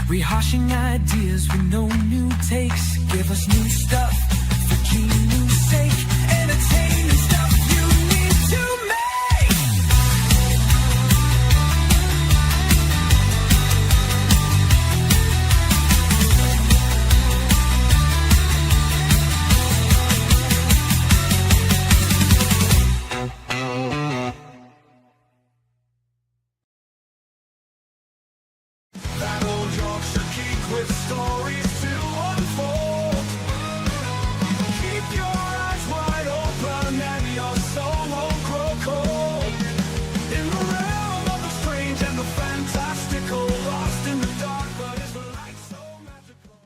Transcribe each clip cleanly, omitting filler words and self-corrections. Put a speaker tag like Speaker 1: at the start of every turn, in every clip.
Speaker 1: Rehashing ideas with no new takes. Give us new stuff for genu's sake. Entertaining stuff you need to make.
Speaker 2: That old Yorkshire Geek with stories to unfold. Keep your eyes wide open and your soul won't grow cold. In the realm of the strange and the fantastical, lost in the dark, but it's light so magical.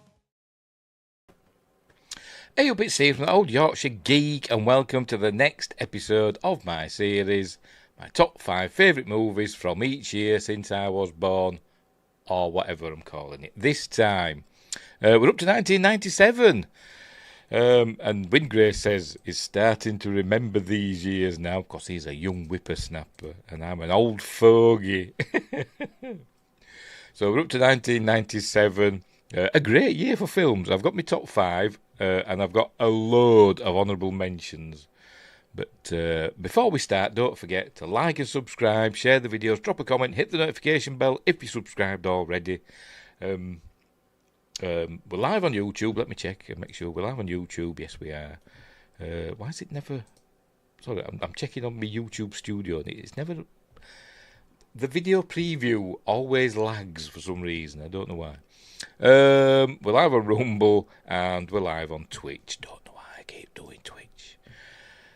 Speaker 3: Hey up, it's Steve from the Old Yorkshire Geek, and welcome to the next episode of my series, my top 5 favourite movies from each year since I was born, or whatever I'm calling it. This time, we're up to 1997, and Wingrace says he's starting to remember these years now, because he's a young whippersnapper, and I'm an old fogey. So we're up to 1997, a great year for films. I've got my top 5, and I've got a load of honourable mentions. But before we start, don't forget to like and subscribe, share the videos, drop a comment, hit the notification bell if you're subscribed already. We're live on YouTube. Let me check and make sure we're live on YouTube. Yes, we are. Why is it never... Sorry, I'm checking on my YouTube studio. And it's never... The video preview always lags for some reason. I don't know why. We're live on Rumble and we're live on Twitch. Don't know why I keep doing Twitch.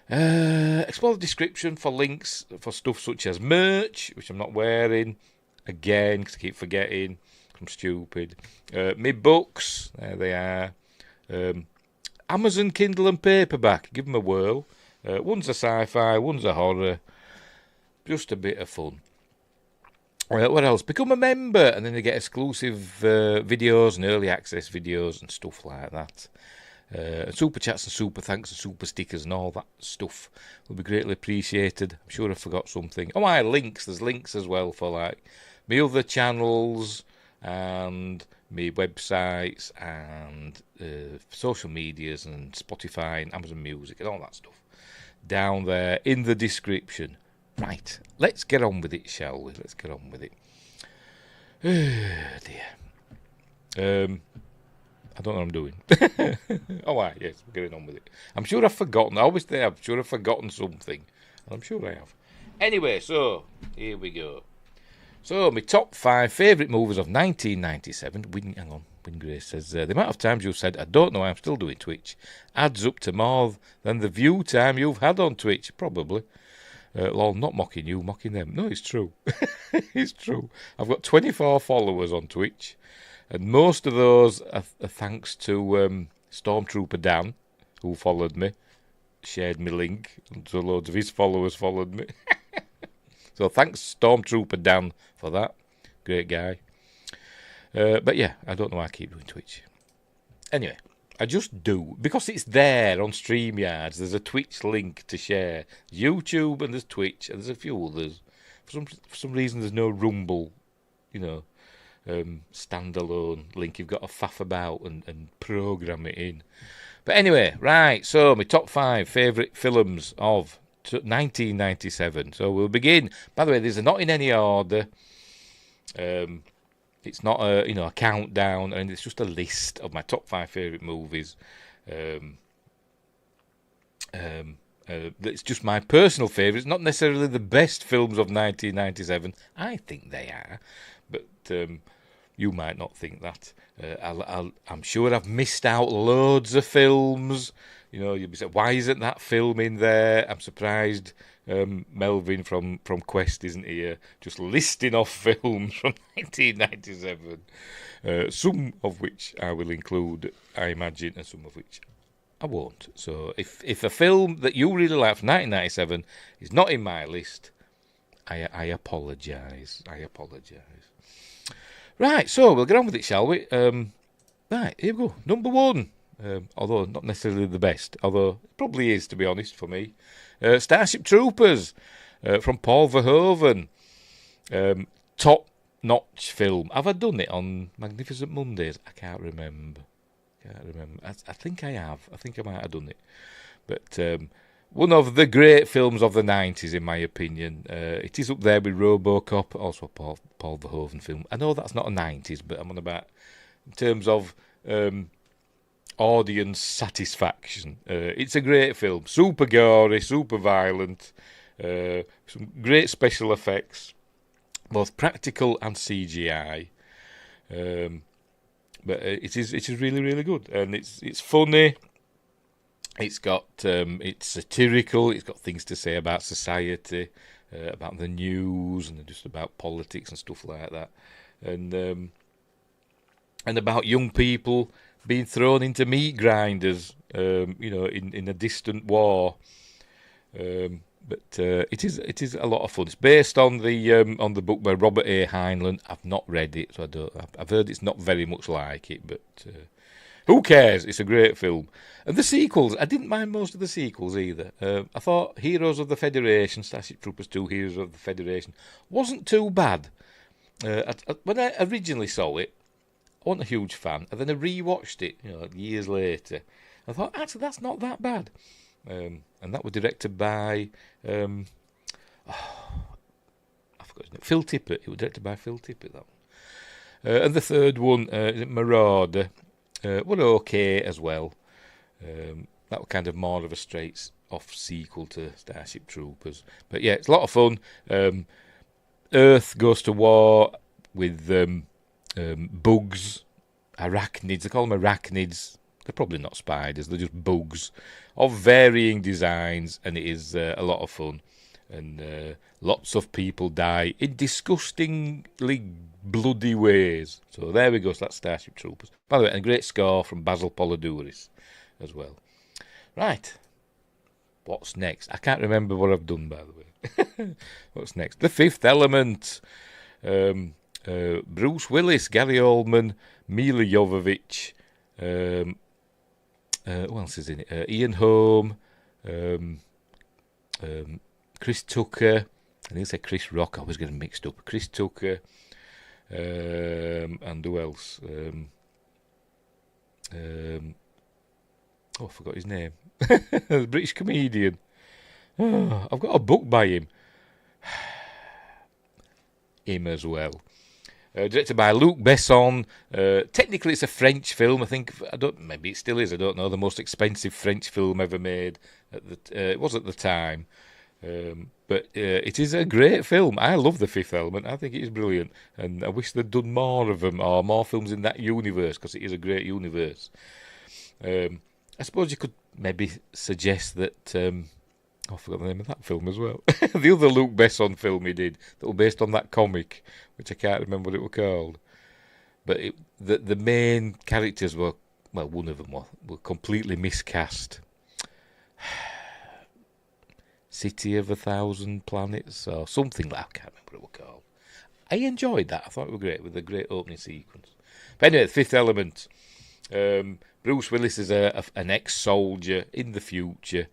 Speaker 3: Explore the description for links for stuff such as merch, which I'm not wearing, again, because I keep forgetting, I'm stupid. My books, there they are. Amazon Kindle and paperback, give them a whirl. One's a sci-fi, one's a horror. Just a bit of fun. What else? Become a member, and then they get exclusive videos and early access videos and stuff like that. Super chats and super thanks and super stickers and all that stuff will be greatly appreciated. I'm sure I forgot something. Oh, links. There's links as well for like my other channels and my websites and social medias and Spotify and Amazon Music and all that stuff down there in the description. Right, let's get on with it, shall we? Let's get on with it. Oh dear. I don't know what I'm doing. Yes, we're getting on with it. I'm sure I've forgotten. I always think I'm sure I've forgotten something. And I'm sure I have. Anyway, so, here we go. So, my top 5 favourite movies of 1997. Hang on. Wingrace says, the amount of times you've said, I don't know why I'm still doing Twitch, adds up to more than the view time you've had on Twitch. Probably. Lol, not mocking you, mocking them. No, it's true. It's true. I've got 24 followers on Twitch, and most of those are thanks to Stormtrooper Dan, who followed me, shared my link, and so loads of his followers followed me. So thanks, Stormtrooper Dan, for that. Great guy. But yeah, I don't know why I keep doing Twitch. Anyway, I just do. Because it's there on StreamYards. There's a Twitch link to share. YouTube and there's Twitch and there's a few others. For some reason there's no Rumble, standalone link. You've got to faff about and program it in. But anyway, right, so my top 5 favourite films of 1997. So we'll begin. By the way, these are not in any order. It's not a countdown, and it's just a list of my top 5 favourite movies. It's just my personal favourites, not necessarily the best films of 1997. I think they are, but you might not think that. I'm sure I've missed out loads of films. You'll be saying, why isn't that film in there? I'm surprised Melvin from Quest isn't here, just listing off films from 1997. Some of which I will include, I imagine, and some of which I won't. So if a film that you really like from 1997 is not in my list, I apologise. I apologise. Right, so we'll get on with it, shall we? Right, here we go. Number 1. Although not necessarily the best, although it probably is, to be honest, for me. Starship Troopers from Paul Verhoeven. Top-notch film. Have I done it on Magnificent Mondays? I can't remember. I think I have. I think I might have done it. But one of the great films of the 90s, in my opinion. It is up there with RoboCop, also a Paul Verhoeven film. I know that's not a 90s, but I'm on about in terms of audience satisfaction. It's a great film. Super gory, super violent. Some great special effects, both practical and CGI. But it is really, really good, and it's funny. It's satirical. It's got things to say about society, about the news, and just about politics and stuff like that, and about young people being thrown into meat grinders, in a distant war. But it is a lot of fun. It's based on the book by Robert A. Heinlein. I've not read it, so I've heard it's not very much like it, but who cares? It's a great film. And the sequels, I didn't mind most of the sequels either. I thought Heroes of the Federation, Starship Troopers 2, Heroes of the Federation, wasn't too bad. When I originally saw it, I wasn't a huge fan, and then I rewatched it, years later. I thought, actually, that's not that bad. And that was directed by, I forgot his name, Phil Tippett. It was directed by Phil Tippett, that one. And the third one, Marauder, were okay as well. That was kind of more of a straight-off sequel to Starship Troopers. But yeah, it's a lot of fun. Earth goes to war with bugs, arachnids. They call them arachnids. They're probably not spiders. They're just bugs of varying designs, and it is a lot of fun. And lots of people die in disgustingly bloody ways. So there we go. So that's Starship Troopers. By the way, and a great score from Basil Polidouris as well. Right. What's next? I can't remember what I've done, by the way. What's next? The Fifth Element. Bruce Willis, Gary Oldman, Mila Jovovich, who else is in it? Ian Holm, Chris Tucker. I think I said Chris Rock. I was getting mixed up. Chris Tucker, and who else? I forgot his name. The British comedian. Oh, I've got a book by him. Him as well. Directed by Luc Besson. Technically, it's a French film. I think maybe it still is. I don't know. The most expensive French film ever made. It was at the time. But it is a great film. I love The Fifth Element. I think it is brilliant. And I wish they'd done more of them or more films in that universe because it is a great universe. I suppose you could maybe suggest that... I forgot the name of that film as well. The other Luc Besson film he did that was based on that comic, which I can't remember what it was called. But the main characters were, well, one of them were completely miscast. City of a Thousand Planets or something like I can't remember what it was called. I enjoyed that. I thought it was great with a great opening sequence. But anyway, The Fifth Element. Bruce Willis is an ex-soldier in the future.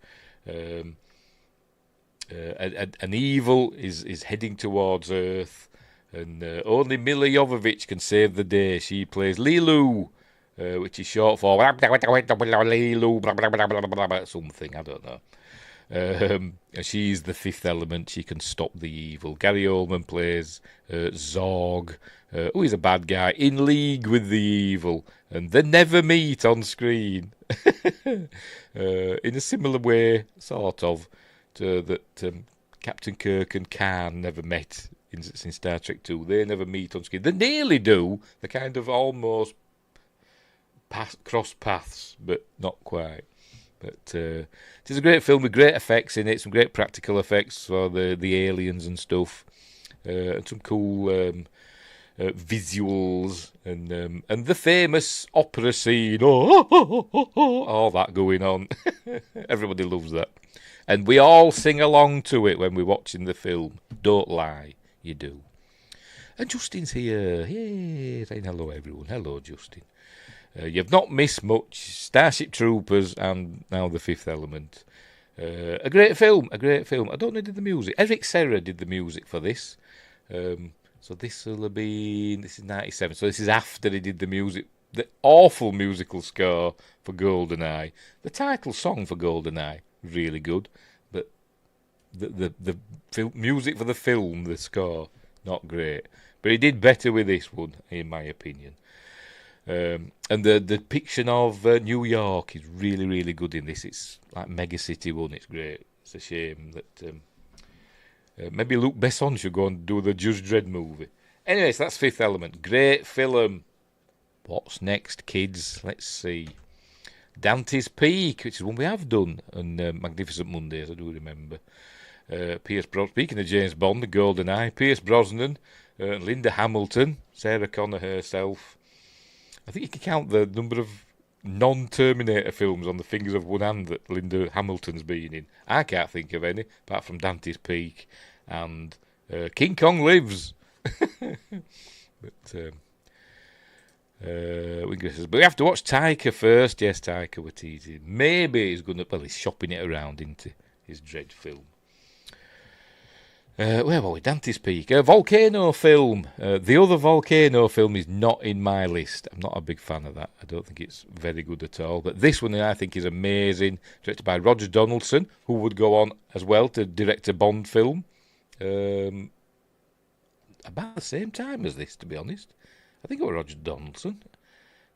Speaker 3: An evil is heading towards Earth, and only Mila Jovovich can save the day. She plays Lilu, which is short for Lilu, something, I don't know. And she's the fifth element. She can stop the evil. Gary Oldman plays Zorg, who is a bad guy in league with the evil, and they never meet on screen. In a similar way, sort of, to that Captain Kirk and Khan never met in Star Trek 2. They never meet on screen. They nearly do. They kind of almost cross paths, but not quite. But it is a great film with great effects in it, some great practical effects for the aliens and stuff, and some cool visuals, and the famous opera scene, all that going on. Everybody loves that. And we all sing along to it when we're watching the film. Don't lie, you do. And Justin's here. Yay, saying hello, everyone. Hello, Justin. You've not missed much. Starship Troopers and now The Fifth Element. A great film, I don't know who did the music. Eric Serra did the music for this. So this will have been, this is 97, so this is after he did the music. The awful musical score for GoldenEye. The title song for GoldenEye, really good. But the music for the film, the score, not great. But he did better with this one, in my opinion. And the depiction of New York is really, really good in this. It's like Mega City one. It's great. It's a shame that maybe Luc Besson should go and do the Judge Dredd movie. Anyways, that's Fifth Element. Great film. What's next, kids? Let's see. Dante's Peak, which is one we have done on Magnificent Mondays, I do remember. Speaking of James Bond, the GoldenEye, Pierce Brosnan, Linda Hamilton, Sarah Connor herself. I think you can count the number of non-Terminator films on the fingers of one hand that Linda Hamilton's been in. I can't think of any, apart from Dante's Peak and King Kong Lives. But we have to watch Taika first. Yes, Taika Waititi. Maybe he's going to... Well, he's shopping it around into his Dread film. Where were we? Dante's Peak. Volcano film. The other Volcano film is not in my list. I'm not a big fan of that. I don't think it's very good at all. But this one I think is amazing. Directed by Roger Donaldson, who would go on as well to direct a Bond film. About the same time as this, to be honest. I think it was Roger Donaldson.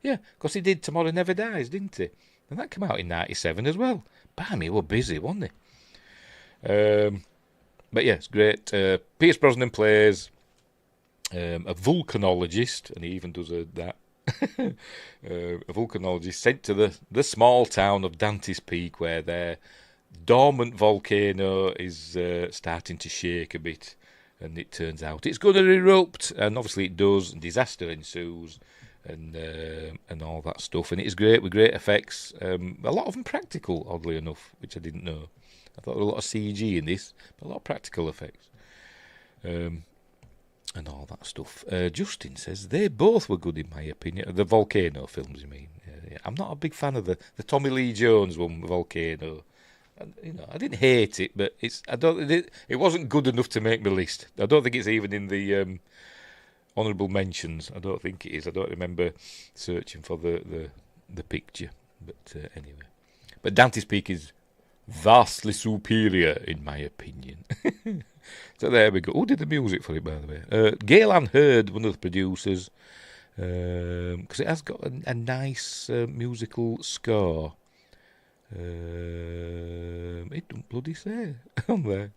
Speaker 3: Yeah, because he did Tomorrow Never Dies, didn't he? And that came out in 97 as well. Bam, he was busy, wasn't he? But yeah, it's great. Pierce Brosnan plays a volcanologist, and he even does that. A volcanologist sent to the small town of Dante's Peak, where their dormant volcano is starting to shake a bit. And it turns out it's going to erupt, and obviously it does, and disaster ensues, and all that stuff. And it is great with great effects. A lot of them practical, oddly enough, which I didn't know. I thought there was a lot of CG in this, but a lot of practical effects, and all that stuff. Justin says they both were good in my opinion. The Volcano films, you mean? Yeah. I'm not a big fan of the Tommy Lee Jones one, Volcano. I didn't hate it, but it wasn't good enough to make my list. I don't think it's even in the honourable mentions. I don't think it is. I don't remember searching for the picture. But anyway, but Dante's Peak is vastly superior in my opinion. So there we go. Who did the music for it, by the way? Galen Hurd, one of the producers, because it has got a nice musical score. It don't bloody say on there.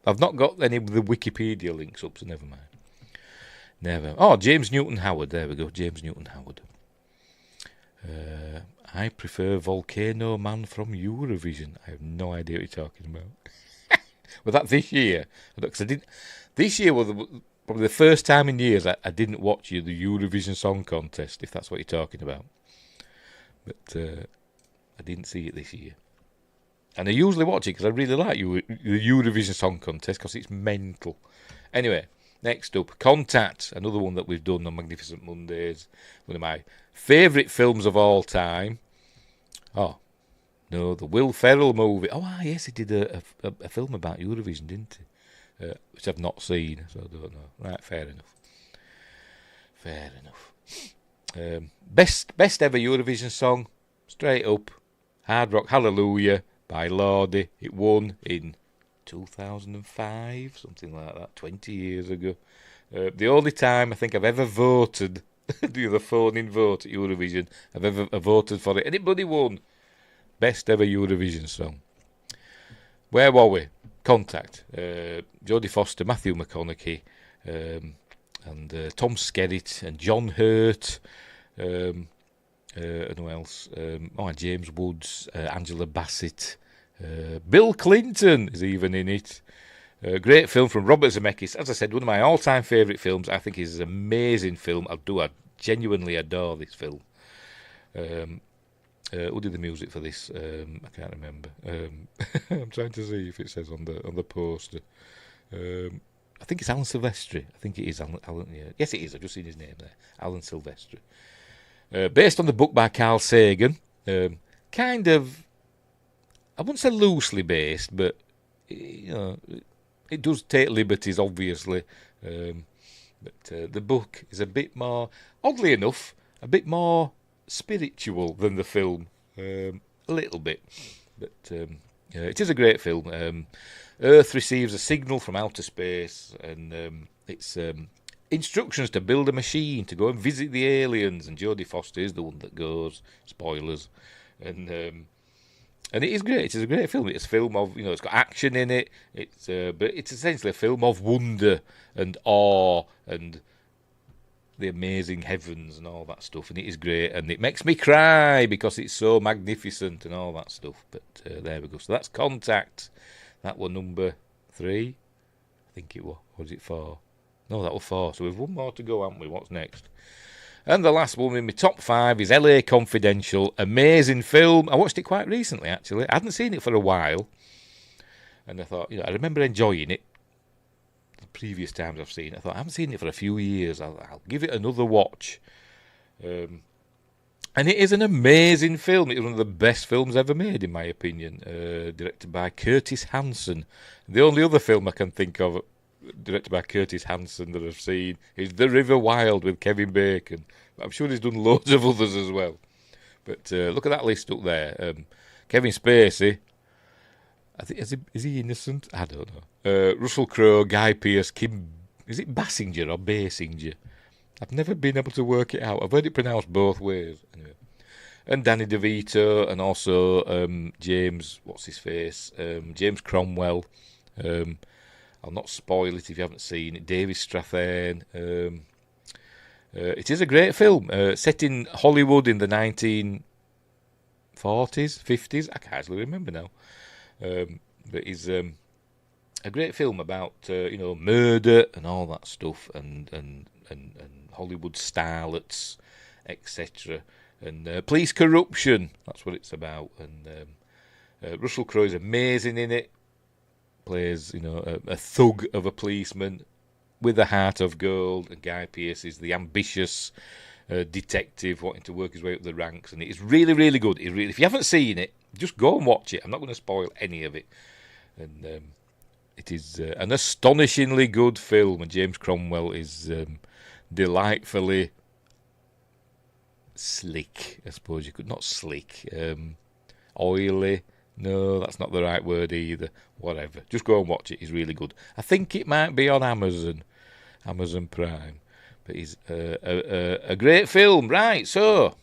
Speaker 3: I've not got any of the Wikipedia links up, so never mind. Never. Oh, James Newton Howard. There we go. James Newton Howard. I prefer Volcano Man from Eurovision. I have no idea what you're talking about. Was that this year? Because I didn't. This year was probably the first time in years I didn't watch the Eurovision Song Contest, if that's what you're talking about. But I didn't see it this year. And I usually watch it because I really like the Eurovision Song Contest because it's mental. Anyway, next up, Contact, another one that we've done on Magnificent Mondays. One of my favourite films of all time. Oh, no, the Will Ferrell movie. Oh, yes, he did a film about Eurovision, didn't he? Which I've not seen, so I don't know. Right, fair enough. Fair enough. Best ever Eurovision song, straight up, Hard Rock Hallelujah by Lordi. It won in 2005, something like that, 20 years ago. The only time I think I've ever voted, the phone-in vote at Eurovision, I've ever voted for it, and it bloody won. Best ever Eurovision song. Where were we? Contact. Jodie Foster, Matthew McConaughey, and Tom Skerritt, and John Hurt, and who else? James Woods, Angela Bassett, Bill Clinton is even in it. Great film from Robert Zemeckis. As I said, one of my all-time favourite films. I think it's an amazing film. I genuinely adore this film. Who did the music for this? I can't remember. I'm trying to see if it says on the poster. I think it's Alan Silvestri. I think it is Alan. Yeah. Yes, it is. I've just seen his name there. Alan Silvestri. Based on the book by Carl Sagan. Kind of, I wouldn't say loosely based, but it does take liberties, obviously. But the book is a bit more, oddly enough, a bit more spiritual than the film, a little bit, but it is a great film. Earth receives a signal from outer space, and it's instructions to build a machine to go and visit the aliens, and Jodie Foster is the one that goes. Spoilers, and it is great. It is a great film. It's a film of, it's got action in it. But it's essentially a film of wonder and awe and the amazing heavens and all that stuff, and it is great, and it makes me cry because it's so magnificent and all that stuff. But there we go. So that's Contact. That was number 3, I think it was. Or was it 4? No, that was 4. So we've one more to go, haven't we? What's next? And the last one in my top 5 is LA Confidential. Amazing film. I watched it quite recently, actually. I hadn't seen it for a while, and I thought, I remember enjoying it. The previous times I've seen it, I thought, I haven't seen it for a few years. I'll give it another watch. And it is an amazing film. It's one of the best films ever made, in my opinion. Directed by Curtis Hanson. The only other film I can think of directed by Curtis Hanson that I've seen is The River Wild with Kevin Bacon. But I'm sure he's done loads of others as well. But look at that list up there. Kevin Spacey. I think is he innocent? I don't know. Russell Crowe, Guy Pearce, is it Basinger or Basinger? I've never been able to work it out. I've heard it pronounced both ways. Anyway. And Danny DeVito, and also James, what's his face? James Cromwell. I'll not spoil it if you haven't seen it. David Strathairn. It is a great film. Set in Hollywood in the 1940s, 50s. I can't actually remember now. But it's a great film about murder and all that stuff, and Hollywood starlets, etc. And police corruption. That's what it's about. And Russell Crowe is amazing in it. Plays a thug of a policeman with a heart of gold, and Guy Pearce is the ambitious detective wanting to work his way up the ranks, and it is really, really good. If you haven't seen it, just go and watch it. I'm not going to spoil any of it. And it is an astonishingly good film, and James Cromwell is delightfully slick, I suppose you could. Not slick, oily. No, that's not the right word either. Whatever. Just go and watch it. It's really good. I think it might be on Amazon Prime. But it's a great film. Right, so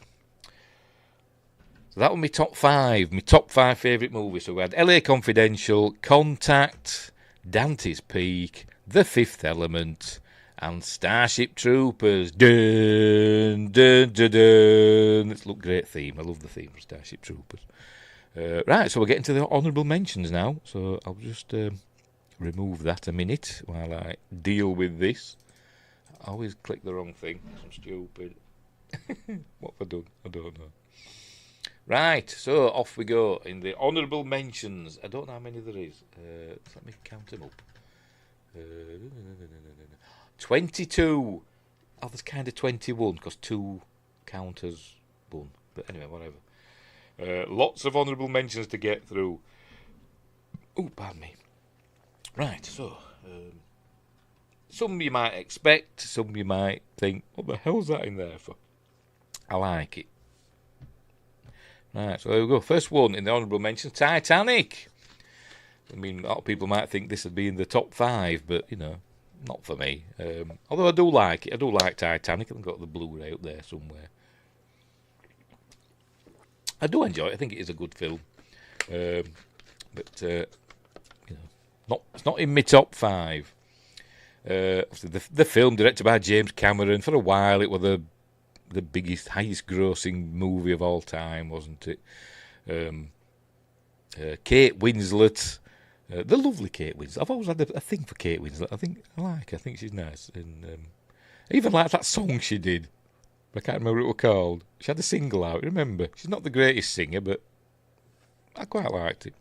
Speaker 3: that was my top 5. My top 5 favourite movies. So we had LA Confidential, Contact, Dante's Peak, The Fifth Element, and Starship Troopers. Dun, dun, dun, dun. It's a great theme. I love the theme for Starship Troopers. Right, so we're getting to the honourable mentions now. So I'll just remove that a minute while I deal with this. I always click the wrong thing. I'm stupid. What have I done? I don't know. Right, so off we go in the honourable mentions. I don't know how many there is. Let me count them up. 22. Oh, there's kind of 21 because 2 count as 1. But anyway, whatever. Lots of honourable mentions to get through. Oh, pardon me. Right, so some you might expect, some you might think, what the hell's that in there for? I like it. Right, so there we go. First one in the honourable mentions, Titanic. I mean, a lot of people might think this would be in the top 5, but, not for me. Although I do like it. I do like Titanic. I've got the Blu-ray up there somewhere. I do enjoy it. I think it is a good film. But it's not in my top 5. The film directed by James Cameron. For a while, it was the biggest, highest-grossing movie of all time, wasn't it? Kate Winslet, the lovely Kate Winslet. I've always had a thing for Kate Winslet. I think she's nice, and I even like that song she did. I can't remember what it was called. She had a single out. Remember, she's not the greatest singer, but I quite liked it.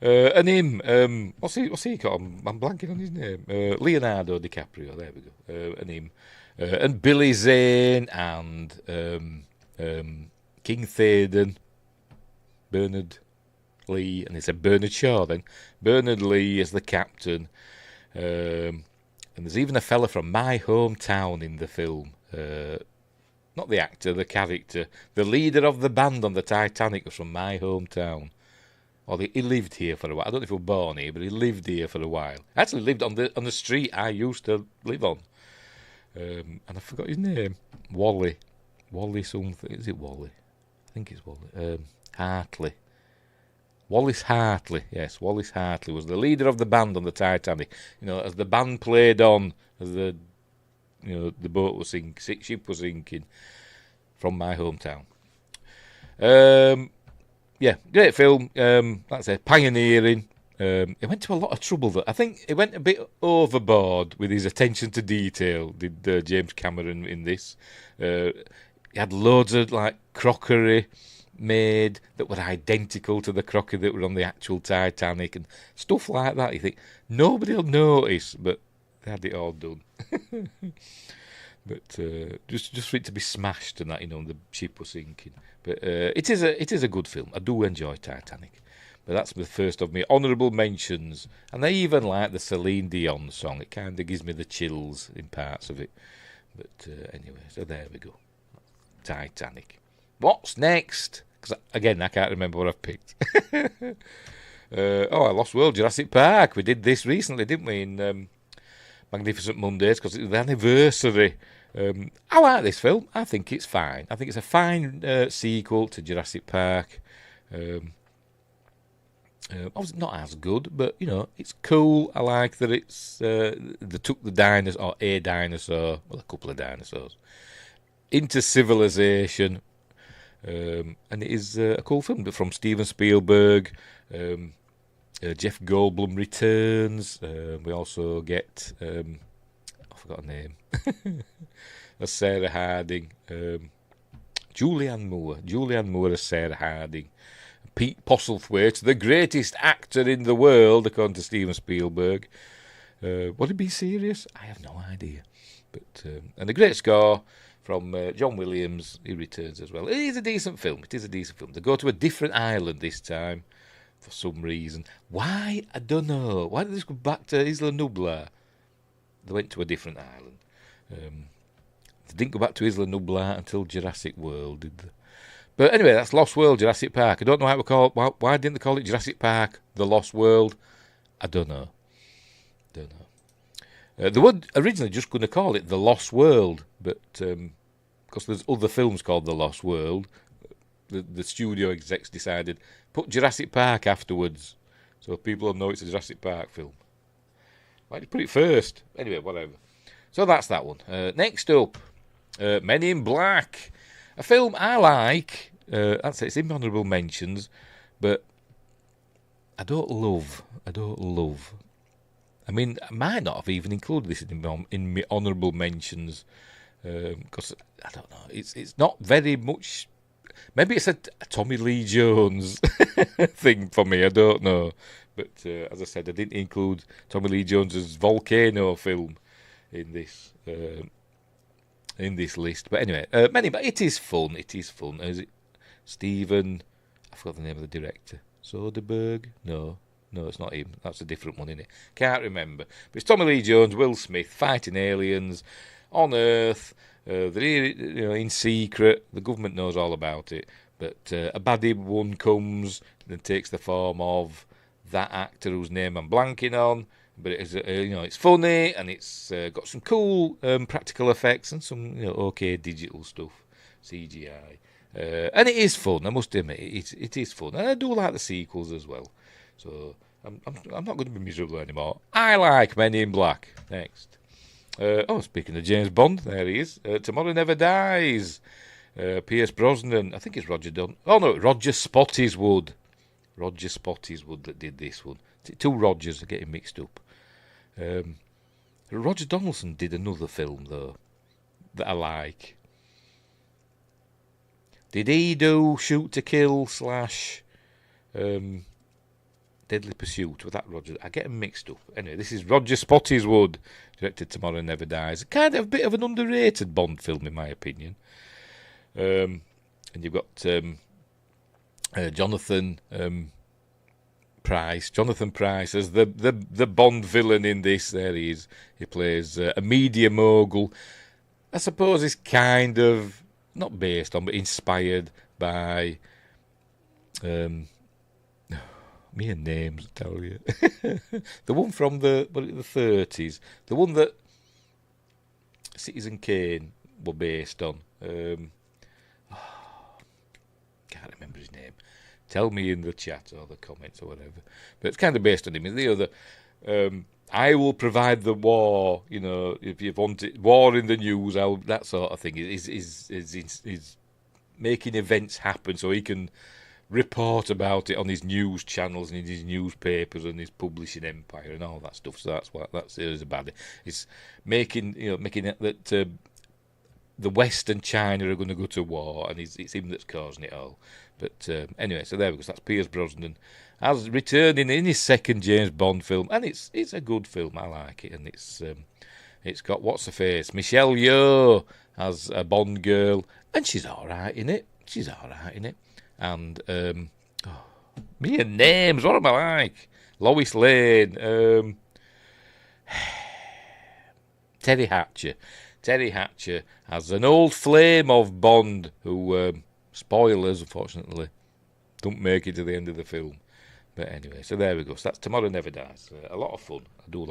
Speaker 3: And him, what's he called? I'm blanking on his name. Leonardo DiCaprio. There we go. And him. And Billy Zane and King Théoden, Bernard Lee, and it's a Bernard Shaw then. Bernard Lee as the captain. And there's even a fella from my hometown in the film. Not the actor, the character. The leader of the band on the Titanic was from my hometown. Or he lived here for a while. I don't know if he was born here, but he lived here for a while. Actually lived on the street I used to live on. And I forgot his name. Wally something. Is it Wally? I think it's Wally. Hartley. Wallace Hartley. Yes, Wallace Hartley was the leader of the band on the Titanic. As the band played on, as the boat was sinking, ship was sinking, from my hometown. Yeah, great film. Like I say, pioneering. He went to a lot of trouble. I think he went a bit overboard with his attention to detail, did James Cameron in this. He had loads of crockery made that were identical to the crockery that were on the actual Titanic and stuff like that. You think nobody will notice, but they had it all done. But just for it to be smashed and that, the ship was sinking. But it is a good film. I do enjoy Titanic. But that's the first of my honourable mentions. And I even like the Celine Dion song. It kind of gives me the chills in parts of it. But anyway, so there we go. Titanic. What's next? Because, again, I can't remember what I've picked. I Lost World, Jurassic Park. We did this recently, didn't we, in Magnificent Mondays, because it was the anniversary. I like this film. I think it's fine. I think it's a fine sequel to Jurassic Park. Obviously not as good, but it's cool. I like that it's they took the dinosaur, or a dinosaur, well, a couple of dinosaurs, into civilization, and it is a cool film from Steven Spielberg. Jeff Goldblum returns. We also get I forgot her name. That's Sarah Harding. Julianne Moore as Sarah Harding. Pete Postlethwaite, the greatest actor in the world, according to Steven Spielberg. Would it be serious? I have no idea. But and a great score from John Williams. He returns as well. It is a decent film. They go to a different island this time for some reason. Why? I don't know. Why did this go back to Isla Nublar? They went to a different island. They didn't go back to Isla Nublar until Jurassic World, did they? But anyway, that's Lost World, Jurassic Park. I don't know why we call it. Why didn't they call it Jurassic Park, The Lost World? I don't know. They were originally just going to call it The Lost World, but because there's other films called The Lost World, the studio execs decided put Jurassic Park afterwards, so people will know it's a Jurassic Park film. Why did you put it first? Anyway, whatever. So that's that one. Next up, Men in Black. A film I like. That's it. It's in my honourable mentions, but I don't love. I mean, I might not have even included this in my honourable mentions because I don't know. It's not very much. Maybe it's a Tommy Lee Jones thing for me. I don't know. But as I said, I didn't include Tommy Lee Jones's Volcano film in this list. But anyway, but it is fun. It is fun. Is it Stephen? I forgot the name of the director. Soderbergh? No, it's not him. That's a different one, isn't it? Can't remember. But it's Tommy Lee Jones, Will Smith fighting aliens on Earth. They're here, in secret. The government knows all about it. But a baddie one comes and takes the form of that actor whose name I'm blanking on. But it's funny and it's got some cool practical effects and some okay digital stuff, CGI. And it is fun, I must admit. It is fun, and I do like the sequels as well. So I'm not going to be miserable anymore. I like Men in Black. Next. Speaking of James Bond, there he is. Tomorrow Never Dies. Pierce Brosnan. I think it's Roger Spottiswoode. Roger Spottiswoode that did this one. Two Rogers are getting mixed up. Roger Donaldson did another film though that I like. Did he do Shoot to Kill / Deadly Pursuit? Was that Roger? I get them mixed up. Anyway, this is Roger Spottiswoode, directed Tomorrow Never Dies. Kind of a bit of an underrated Bond film, in my opinion. And you've got Jonathan Price. Jonathan Price as the Bond villain in this. There he is. He plays a media mogul. I suppose it's kind of not based on, but inspired by me and names, I tell you. The one from the 30s. The one that Citizen Kane were based on. Can't remember his name. Tell me in the chat or the comments or whatever. But it's kind of based on him. The other, I will provide the war. If you want it, war in the news, that sort of thing. Is making events happen so he can report about it on his news channels and in his newspapers and his publishing empire and all that stuff. So that's about it. It's making it that the West and China are going to go to war, and it's him that's causing it all. But anyway, so there we go. So that's Pierce Brosnan as returning in his second James Bond film, and it's a good film. I like it, and it's got what's her face, Michelle Yeoh as a Bond girl, and she's all right in it. And me and names, what am I like? Lois Lane, Terry Hatcher as an old flame of Bond who, spoilers, unfortunately, don't make it to the end of the film. But anyway, so there we go. So that's Tomorrow Never Dies. A lot of fun. I do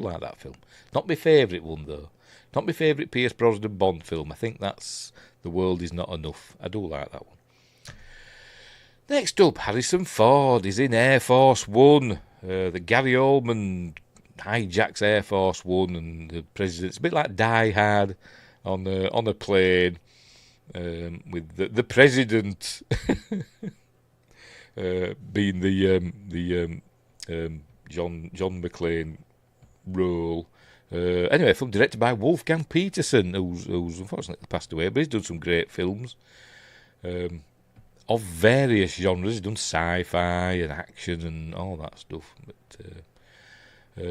Speaker 3: like that film. Not my favourite one though. Not my favourite Pierce Brosnan Bond film. I think that's The World Is Not Enough. I do like that one. Next up, Harrison Ford is in Air Force One. The Gary Oldman hijacks Air Force One, and the president's a bit like Die Hard on a plane with the president being the John McClane role. Anyway, film directed by Wolfgang Petersen, who's unfortunately passed away, but he's done some great films of various genres. He's done sci-fi and action and all that stuff. But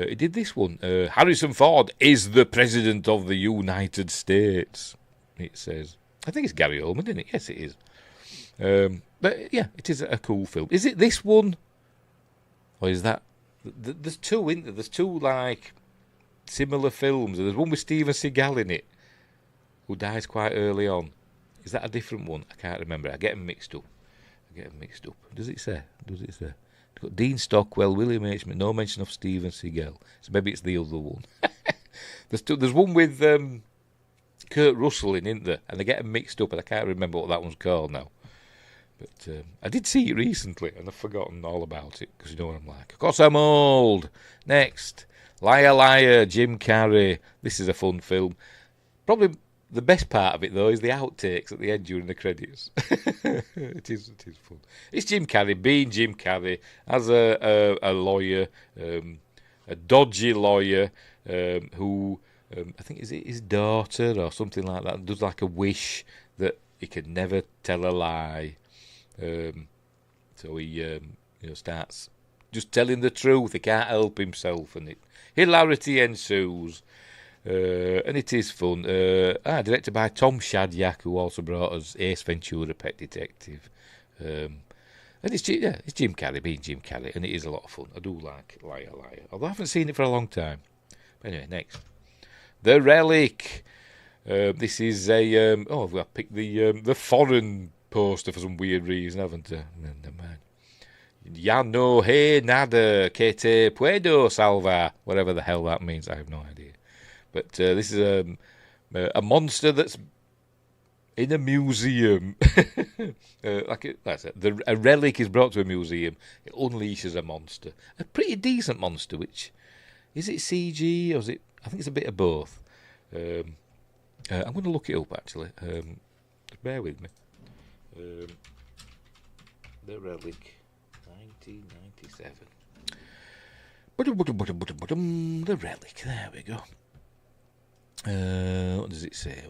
Speaker 3: he did this one. Harrison Ford is the President of the United States, it says. I think it's Gary Oldman, isn't it? Yes, it is. But yeah, it is a cool film. Is it this one? Or is that... There's two, isn't there? There's two, like, similar films. There's one with Steven Seagal in it, who dies quite early on. Is that a different one? I can't remember. I get them mixed up. Does it say? It's got Dean Stockwell, William H. No mention of Steven Seagal. So maybe it's the other one. There's one with Kurt Russell in, isn't there? And I get them mixed up, and I can't remember what that one's called now. But I did see it recently, and I've forgotten all about it, because you know what I'm like. Of course I'm old. Next, Liar Liar, Jim Carrey. This is a fun film. Probably the best part of it, though, is the outtakes at the end during the credits. It is fun. It's Jim Carrey being Jim Carrey as a lawyer, a dodgy lawyer who, I think, is it his daughter or something like that, does like a wish that he can never tell a lie. So he starts just telling the truth. He can't help himself, and hilarity ensues. And it is fun. Directed by Tom Shadyac, who also brought us Ace Ventura: Pet Detective. And it's Jim Carrey being Jim Carrey, and it is a lot of fun. I do like Liar Liar, although I haven't seen it for a long time. But anyway, next, The Relic. This is a I've picked the foreign poster for some weird reason, haven't I? Never mind. Ya no he nada que te puedo salvar, whatever the hell that means. I have no idea. But this is a monster that's in a museum. That's it. A relic is brought to a museum. It unleashes a monster, a pretty decent monster. Which is it CG or is it? I think it's a bit of both. I'm going to look it up actually. Just bear with me. The Relic, 1997. The Relic. There we go. What does it say?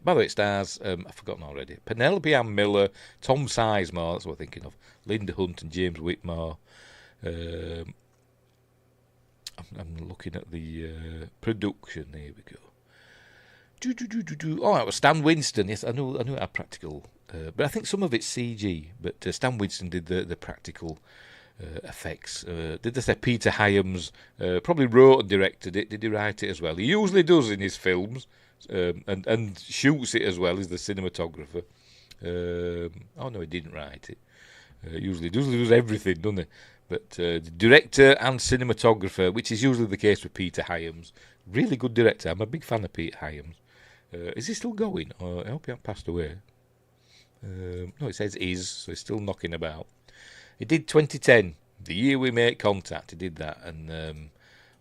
Speaker 3: By the way, it stars, I've forgotten already, Penelope Ann Miller, Tom Sizemore, that's what I'm thinking of, Linda Hunt and James Whitmore. I'm looking at the production. There we go. Oh, it was Stan Winston. Yes, I knew it had practical, but I think some of it's CG. But Stan Winston did the practical effects. Did they say Peter Hyams probably wrote and directed it? Did he write it as well? He usually does in his films, and shoots it as well. He's the cinematographer. Oh no, he didn't write it. Usually does everything, doesn't he? But the director and cinematographer, which is usually the case with Peter Hyams, really good director. I'm a big fan of Peter Hyams. Is he still going? I hope he hasn't passed away. No, it says is, so he's still knocking about. He did 2010, the year we make contact. He did that, and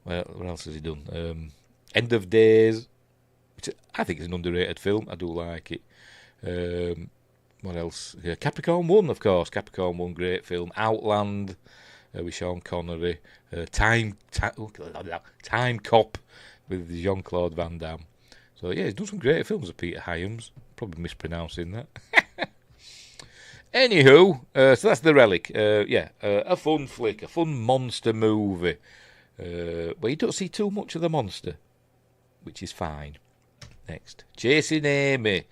Speaker 3: what else has he done? End of Days, which I think is an underrated film. I do like it. What else? Yeah, Capricorn 1, of course. Capricorn 1, great film. Outland with Sean Connery. Time Cop with Jean-Claude Van Damme. So yeah, he's done some great films of Peter Hyams. Probably mispronouncing that. Anywho, so that's The Relic. A fun flick, a fun monster movie. But you don't see too much of the monster, which is fine. Next, Chasing Amy.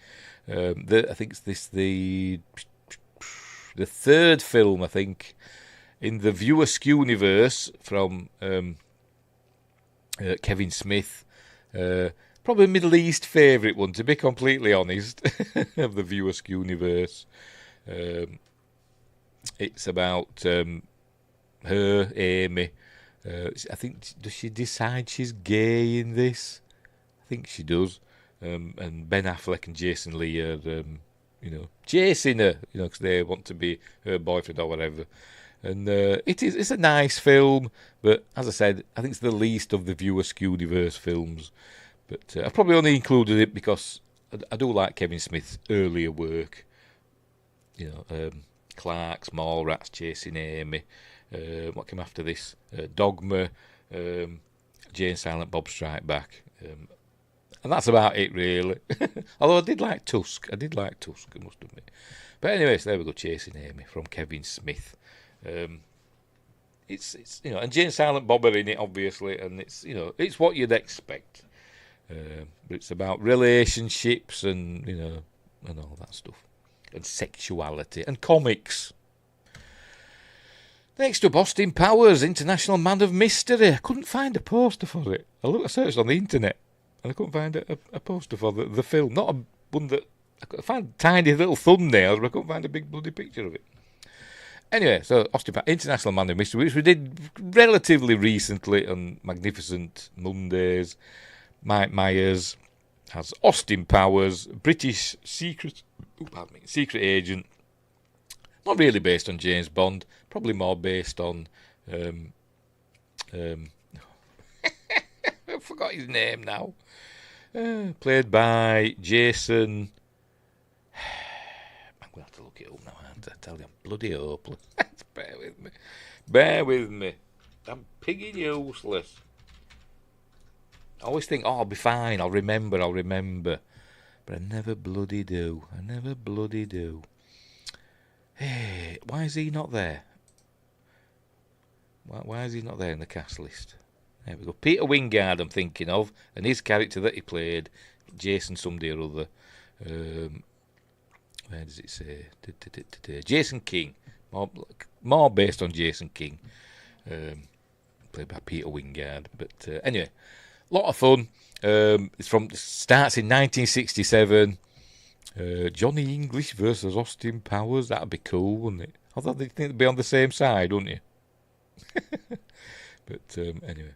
Speaker 3: I think it's the third film, I think, in the View Askew universe from Kevin Smith. Probably Middle East favourite one, to be completely honest, of the View Askew universe. It's about her, Amy. I think, does she decide she's gay in this? I think she does. And Ben Affleck and Jason Lee are, chasing her, because they want to be her boyfriend or whatever. And it's a nice film, but as I said, I think it's the least of the View Askew universe films. But I've probably only included it because I do like Kevin Smith's earlier work. Clark's, Mallrats, Chasing Amy. What came after this? Dogma, Jane Silent Bob Strike Back. And that's about it, really. Although I did like Tusk, I must admit. But anyway, so there we go, Chasing Amy from Kevin Smith. It's and Jane Silent Bob are in it, obviously, and it's what you'd expect. But it's about relationships and and all that stuff, and sexuality and comics. Next up, Austin Powers, International Man of Mystery. I couldn't find a poster for it. I searched on the internet and I couldn't find a poster for the film. Not one that I could find tiny little thumbnails, but I couldn't find a big bloody picture of it. Anyway, so Austin Powers, International Man of Mystery, which we did relatively recently on Magnificent Mondays. Mike Myers has Austin Powers, British secret agent. Not really based on James Bond, probably more based on forgot his name now. Played by Jason. I'm going to have to look it up now, aren't I? Tell you, I'm bloody hopeless. Bear with me. Bear with me. I'm pigging useless. I always think, oh, I'll be fine. I'll remember. But I never bloody do. Hey, why is he not there? Why is he not there in the cast list? There we go. Peter Wingard I'm thinking of, and his character that he played, Jason somebody or other. Where does it say? Jason King. More based on Jason King. Played by Peter Wingard. But anyway, a lot of fun. Starts in 1967. Johnny English versus Austin Powers. That'd be cool, wouldn't it? I thought they'd be on the same side, wouldn't you? But anyway.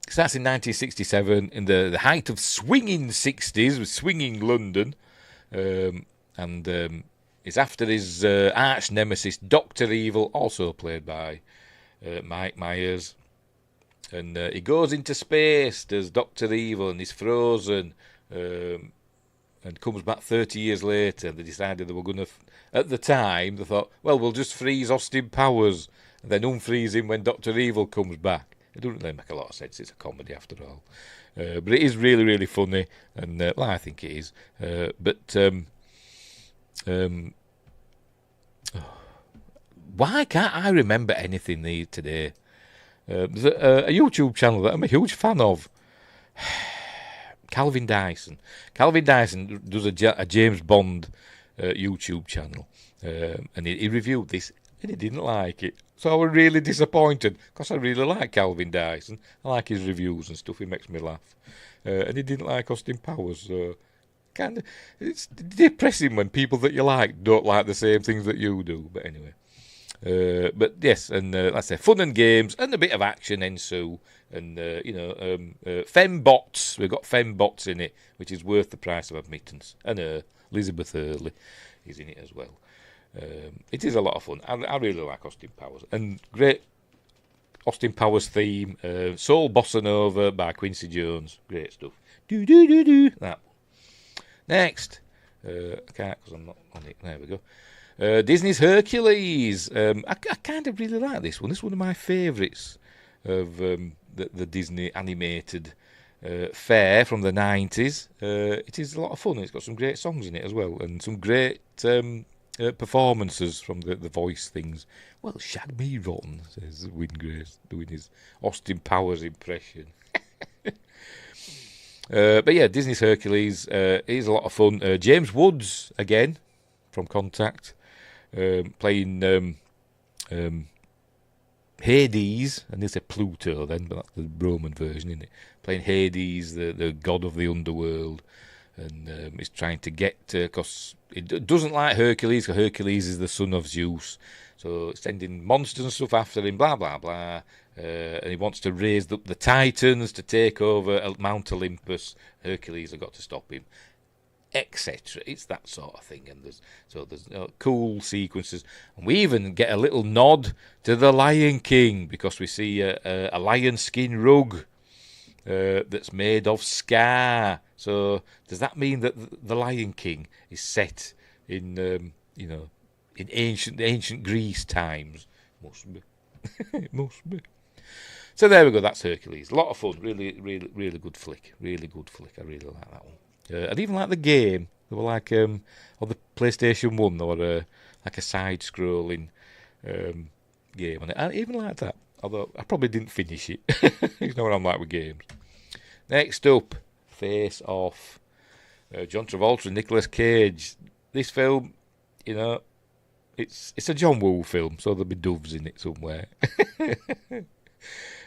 Speaker 3: Starts in 1967 in the height of swinging 60s with swinging London. And it's after his arch nemesis, Dr. Evil, also played by Mike Myers. And he goes into space, does Dr. Evil, and he's frozen. And comes back 30 years later. They decided they were going to... At the time, they thought, well, we'll just freeze Austin Powers and then unfreeze him when Dr. Evil comes back. It doesn't really make a lot of sense. It's a comedy after all. But it is really, really funny. And, well, I think it is. Why can't I remember anything today? There's a YouTube channel that I'm a huge fan of. Calvin Dyson. Calvin Dyson does a James Bond YouTube channel. And he reviewed this and he didn't like it. So I was really disappointed because I really like Calvin Dyson. I like his reviews and stuff. He makes me laugh. And he didn't like Austin Powers. So it's depressing when people that you like don't like the same things that you do. But anyway. But yes, and let's say fun and games and a bit of action ensue. And, fembots. We've got fembots in it, which is worth the price of admittance. And Elizabeth Hurley is in it as well. It is a lot of fun. I really like Austin Powers. And great Austin Powers theme. Soul Bossa Nova by Quincy Jones. Great stuff. Do. That one. Next. I can't because I'm not on it. There we go. Disney's Hercules. I kind of really like this one. This is one of my favourites of the Disney animated fare from the 90s. It is a lot of fun. It's got some great songs in it as well, and some great performances from the voice things. Well, shag me rotten, says Wingrace, doing his Austin Powers impression. But yeah, Disney's Hercules is a lot of fun. James Woods, again, from Contact, playing Hades, and they say Pluto then, but that's the Roman version, isn't it? Playing Hades, the god of the underworld, and he's trying to get, because it doesn't like Hercules, because Hercules is the son of Zeus, so it's sending monsters and stuff after him, blah, blah, blah, and he wants to raise up the Titans to take over Mount Olympus. Hercules have got to stop him, etc. It's that sort of thing, and there's cool sequences, and we even get a little nod to the Lion King because we see a lion skin rug that's made of Scar. So does that mean that the Lion King is set in in ancient Greece times? Must be. It must be. So there we go. That's Hercules. A lot of fun. Really, really, really good flick. Really good flick. I really like that one. I'd even like the game. They were like on the PlayStation 1, they were like a side-scrolling game, and I even like that. Although I probably didn't finish it. You know what I'm like with games. Next up, Face Off. John Travolta and Nicolas Cage. This film, it's a John Woo film, so there'll be doves in it somewhere.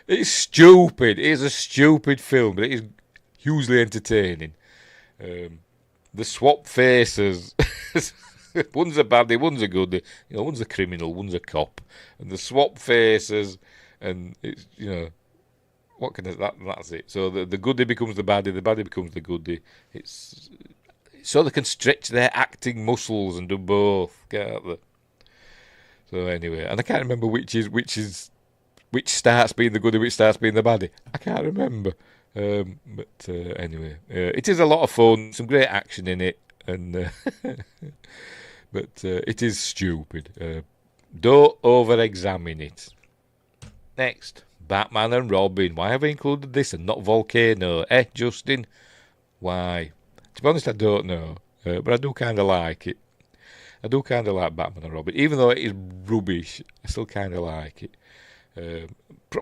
Speaker 3: It's stupid. It is a stupid film, but it is hugely entertaining. The swap faces. One's a baddie, one's a goodie. One's a criminal, one's a cop. And the swap faces, and it's, what can that's it. So the goodie becomes the baddie becomes the goodie. It's so they can stretch their acting muscles and do both, can't they? So anyway, and I can't remember which is which starts being the goodie, which starts being the baddie. I can't remember. Anyway, it is a lot of fun. Some great action in it, and but it is stupid. Don't over-examine it. Next, Batman and Robin. Why have I included this and not Volcano? Justin? Why? To be honest, I don't know. But I do kind of like it. I do kind of like Batman and Robin. Even though it is rubbish, I still kind of like it.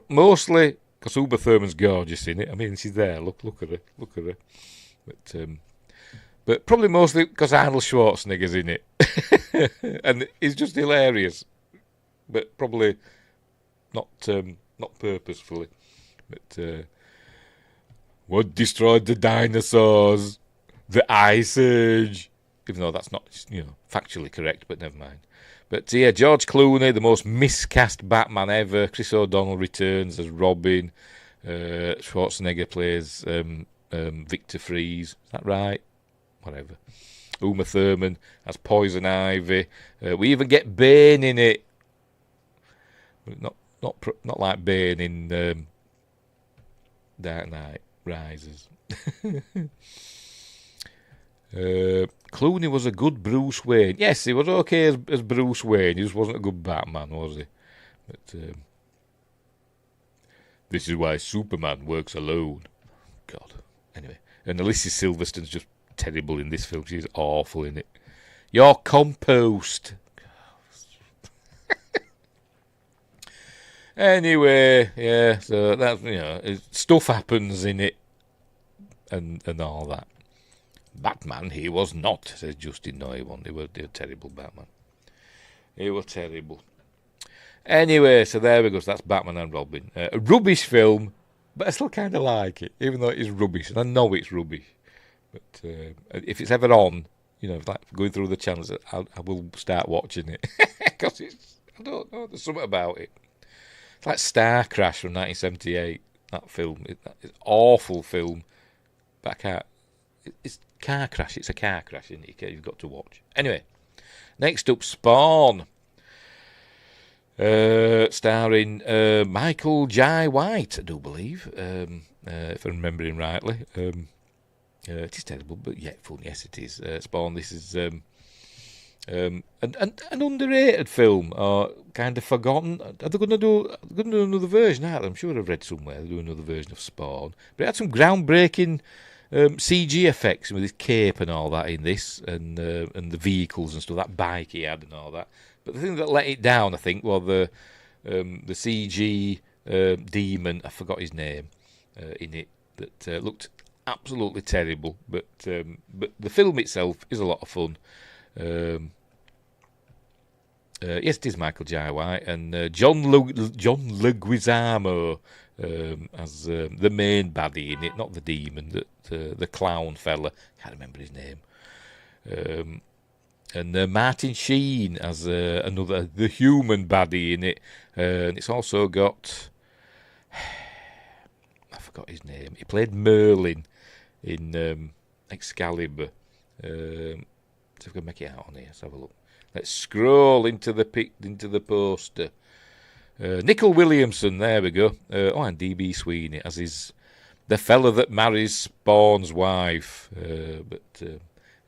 Speaker 3: Mostly because Uma Thurman's gorgeous in it. I mean, she's there. Look at her. But probably mostly because Arnold Schwarzenegger's in it. And he's just hilarious. But probably not purposefully. But what destroyed the dinosaurs? The Ice Age. Even though that's not, factually correct, but never mind. But yeah, George Clooney, the most miscast Batman ever. Chris O'Donnell returns as Robin. Schwarzenegger plays Victor Freeze. Is that right? Whatever. Uma Thurman as Poison Ivy. We even get Bane in it. Not like Bane in Dark Knight Rises. Clooney was a good Bruce Wayne. Yes, he was okay as Bruce Wayne. He just wasn't a good Batman, was he? But this is why Superman works alone. God. Anyway, and Alicia Silverstone's just terrible in this film. She's awful in it. Your compost. Anyway, yeah. So that's stuff happens in it, and all that. Batman, he was not, says Justin. No, he wasn't. They were terrible, Batman. He was terrible. Anyway, so there we go. So that's Batman and Robin. A rubbish film, but I still kind of like it, even though it is rubbish. And I know it's rubbish. But if it's ever on, like going through the channels, I will start watching it. Because I don't know, there's something about it. It's like Star Crash from 1978, that film. It's an awful film, but I can't. It's car crash. It's a car crash, isn't it? You've got to watch. Anyway, next up, Spawn. Starring Michael Jai White, I do believe, if I'm remembering rightly. It is terrible, but yet fun. Yes, it is. Spawn. This is an underrated film, or kind of forgotten. Are they going to do another version? I'm sure I've read somewhere they're doing another version of Spawn. But it had some groundbreaking CG effects with his cape and all that in this, and the vehicles and stuff, that bike he had and all that. But the thing that let it down, I think, was the CG demon. I forgot his name in it. That looked absolutely terrible. But the film itself is a lot of fun. Yes, it is Michael Jai White and John Leguizamo as the main baddie in it, not the demon, the clown fella. Can't remember his name. And Martin Sheen as the human baddie in it. And it's also got, I forgot his name. He played Merlin in Excalibur. See if we can make it out on here. Let's have a look. Let's scroll into the poster. Nicol Williamson, there we go. And D.B. Sweeney as the fella that marries Spawn's wife.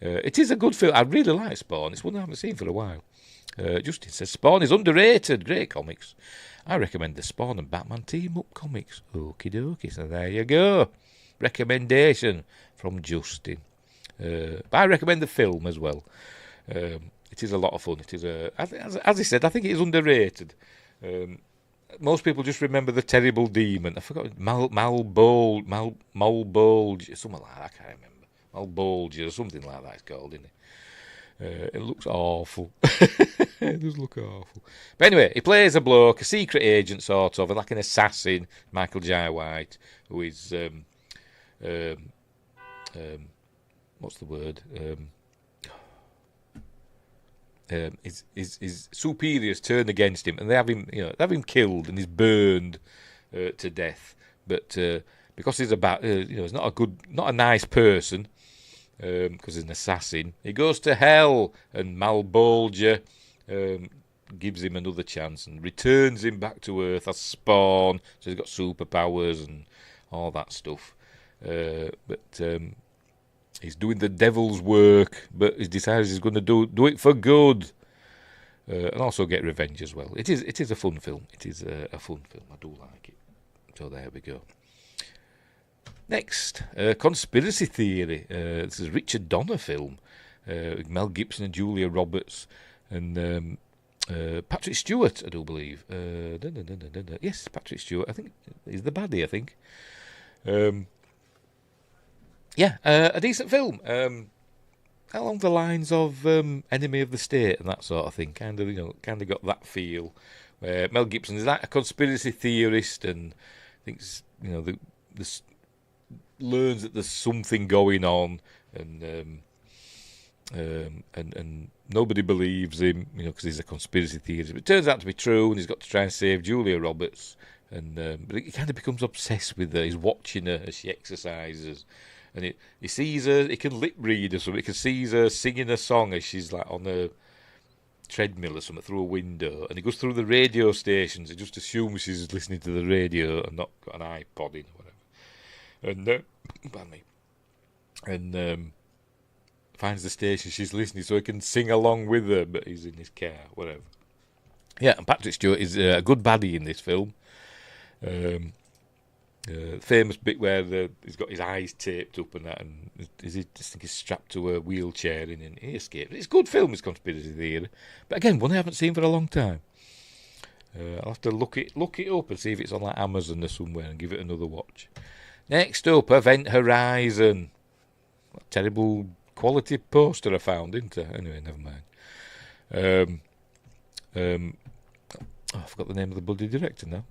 Speaker 3: It is a good film. I really like Spawn. It's one I haven't seen for a while. Justin says Spawn is underrated. Great comics. I recommend the Spawn and Batman team-up comics. Okie dokie. So there you go. Recommendation from Justin. But I recommend the film as well. It is a lot of fun. It is as I said, I think it is underrated. Most people just remember the terrible demon. I forgot Malbolge, something like that. I can't remember. Malbolge or something like that. It's called, isn't it? It looks awful. It does look awful. But anyway, he plays a bloke, a secret agent sort of, like an assassin, Michael Jai White, who is what's the word? His superiors turn against him, and they have him killed, and he's burned to death. But because he's he's not a nice person, because he's an assassin, he goes to hell, and Malbolge gives him another chance and returns him back to Earth as Spawn. So he's got superpowers and all that stuff. But he's doing the devil's work, but he decides he's going to do it for good. And also get revenge as well. It is a fun film. It is a fun film. I do like it. So there we go. Next, Conspiracy Theory. This is a Richard Donner film. Mel Gibson and Julia Roberts and Patrick Stewart, I do believe. Yes, Patrick Stewart. I think he's the baddie, I think. A decent film. Along the lines of Enemy of the State and that sort of thing. Kind of got that feel. Where Mel Gibson is like a conspiracy theorist and thinks, learns that there's something going on and nobody believes him, because he's a conspiracy theorist. But it turns out to be true, and he's got to try and save Julia Roberts. And but he kind of becomes obsessed with her. He's watching her as she exercises. And he sees her, he can lip read or something. He can see her singing a song as she's like on a treadmill or something through a window. And he goes through the radio stations. He just assumes she's listening to the radio and not got an iPod in or whatever. And finds the station she's listening so he can sing along with her, but he's in his car, whatever. Yeah, and Patrick Stewart is a good baddie in this film. Famous bit where he's got his eyes taped up and that, and he's strapped to a wheelchair and he escapes. It's a good film, it's Conspiracy Theory, but again, one I haven't seen for a long time. I'll have to look it up and see if it's on like Amazon or somewhere and give it another watch. Next up, Event Horizon. What a terrible quality poster I found, didn't I? Anyway, never mind. I forgot the name of the bloody director now.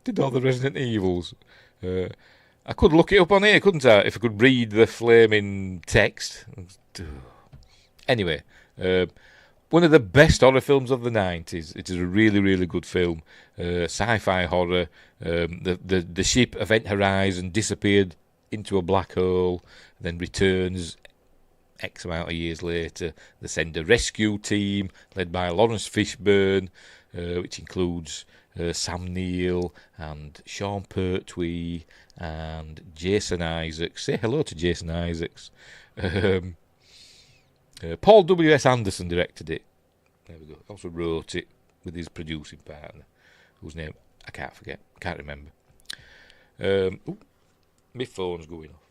Speaker 3: Did all the Resident Evils. I could look it up on here, couldn't I? If I could read the flaming text. Anyway, one of the best horror films of the 90s. It is a really, really good film. Sci-fi horror. The ship Event Horizon disappeared into a black hole, then returns X amount of years later. They send a rescue team led by Lawrence Fishburne, which includes Sam Neill and Sean Pertwee and Jason Isaacs. Say hello to Jason Isaacs. Paul W.S. Anderson directed it. There we go. Also wrote it with his producing partner, whose name I can't remember. My phone's going off.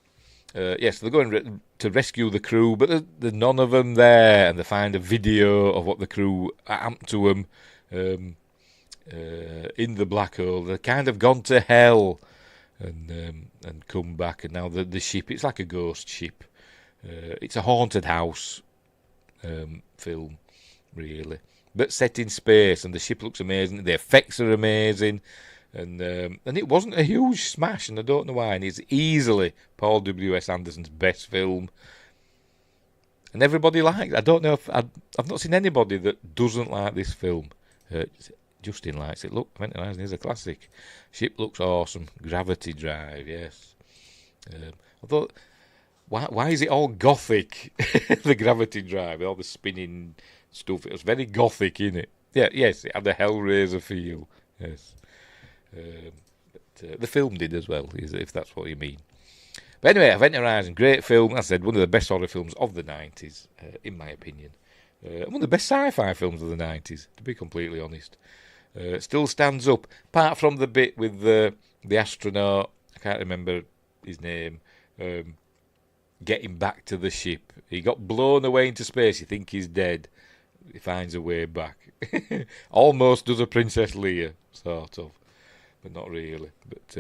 Speaker 3: Yes, they're going to rescue the crew, but there's none of them there, and they find a video of what the crew happened to them in the black hole. They're kind of gone to hell and come back, and now the ship, it's like a ghost ship. It's a haunted house film, really, but set in space, and the ship looks amazing. The effects are amazing. And it wasn't a huge smash, and I don't know why. And it's easily Paul W.S. Anderson's best film, and everybody likes it. I don't know if I've not seen anybody that doesn't like this film. Justin likes it. Look, Event Horizon is a classic. Ship looks awesome. Gravity Drive, yes. I thought, why is it all gothic? The Gravity Drive, all the spinning stuff. It was very gothic, innit? Yeah, yes, it had a Hellraiser feel. Yes. But the film did as well, if that's what you mean. But anyway, Event Horizon, great film. As I said, one of the best horror films of the 90s, in my opinion. One of the best sci-fi films of the 90s, to be completely honest. Still stands up, apart from the bit with the astronaut, I can't remember his name, getting back to the ship. He got blown away into space, you think he's dead. He finds a way back. Almost does a Princess Leia, sort of. But not really. But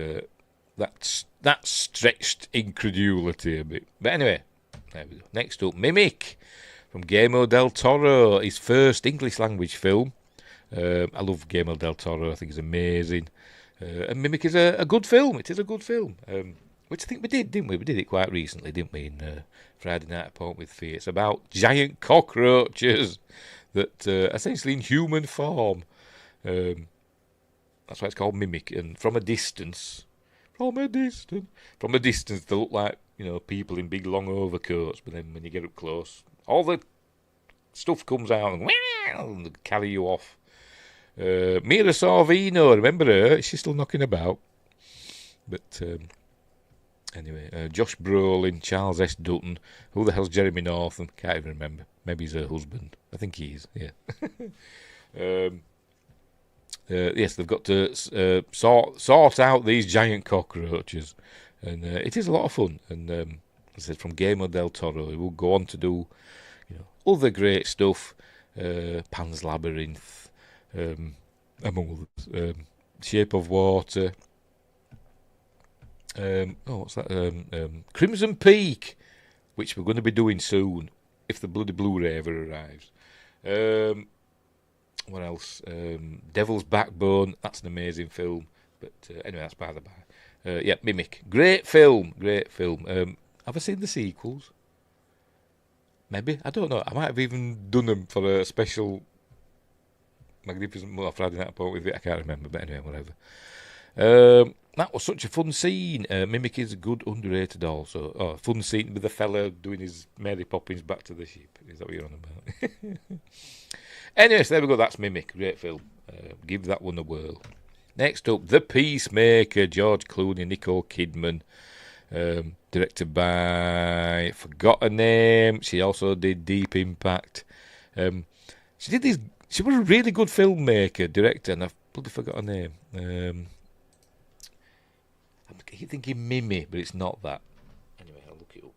Speaker 3: that stretched incredulity a bit. But anyway, there we go. Next up, Mimic from Guillermo del Toro, his first English language film. I love Guillermo del Toro. I think he's amazing. And Mimic is a good film. It is a good film. Which I think we did, didn't we? We did it quite recently, didn't we? In Friday Night at Point with Fear. It's about giant cockroaches that essentially in human form. That's why it's called Mimic. And from a distance, they look like, people in big long overcoats. But then when you get up close, all the stuff comes out and carry you off. Mira Sorvino, remember her? She's still knocking about. But anyway, Josh Brolin, Charles S. Dutton. Who the hell's Jeremy Northam? Can't even remember. Maybe he's her husband. I think he is, yeah. Yes, they've got to sort out these giant cockroaches. And it is a lot of fun. And as I said, from Guillermo del Toro, he will go on to do other great stuff. Pan's Labyrinth, among others. Shape of Water. What's that? Crimson Peak, which we're going to be doing soon, if the bloody Blu-ray ever arrives. What else? Devil's Backbone. That's an amazing film. But anyway, that's by the by. Yeah, Mimic. Great film. Have I seen the sequels? Maybe. I don't know. I might have even done them for a special Magnificent Mother Friday Night Apart with it. I can't remember. But anyway, whatever. That was such a fun scene. Mimic is good, underrated also. Oh, fun scene with the fella doing his Mary Poppins Back to the Ship. Is that what you're on about? Anyway, so there we go. That's Mimic. Great film. Give that one a whirl. Next up, The Peacemaker. George Clooney, Nicole Kidman. Directed by... forgot her name. She also did Deep Impact. She did these... She was a really good filmmaker, director, and I've bloody forgot her name. I keep thinking Mimi, but it's not that. Anyway, I'll look it up.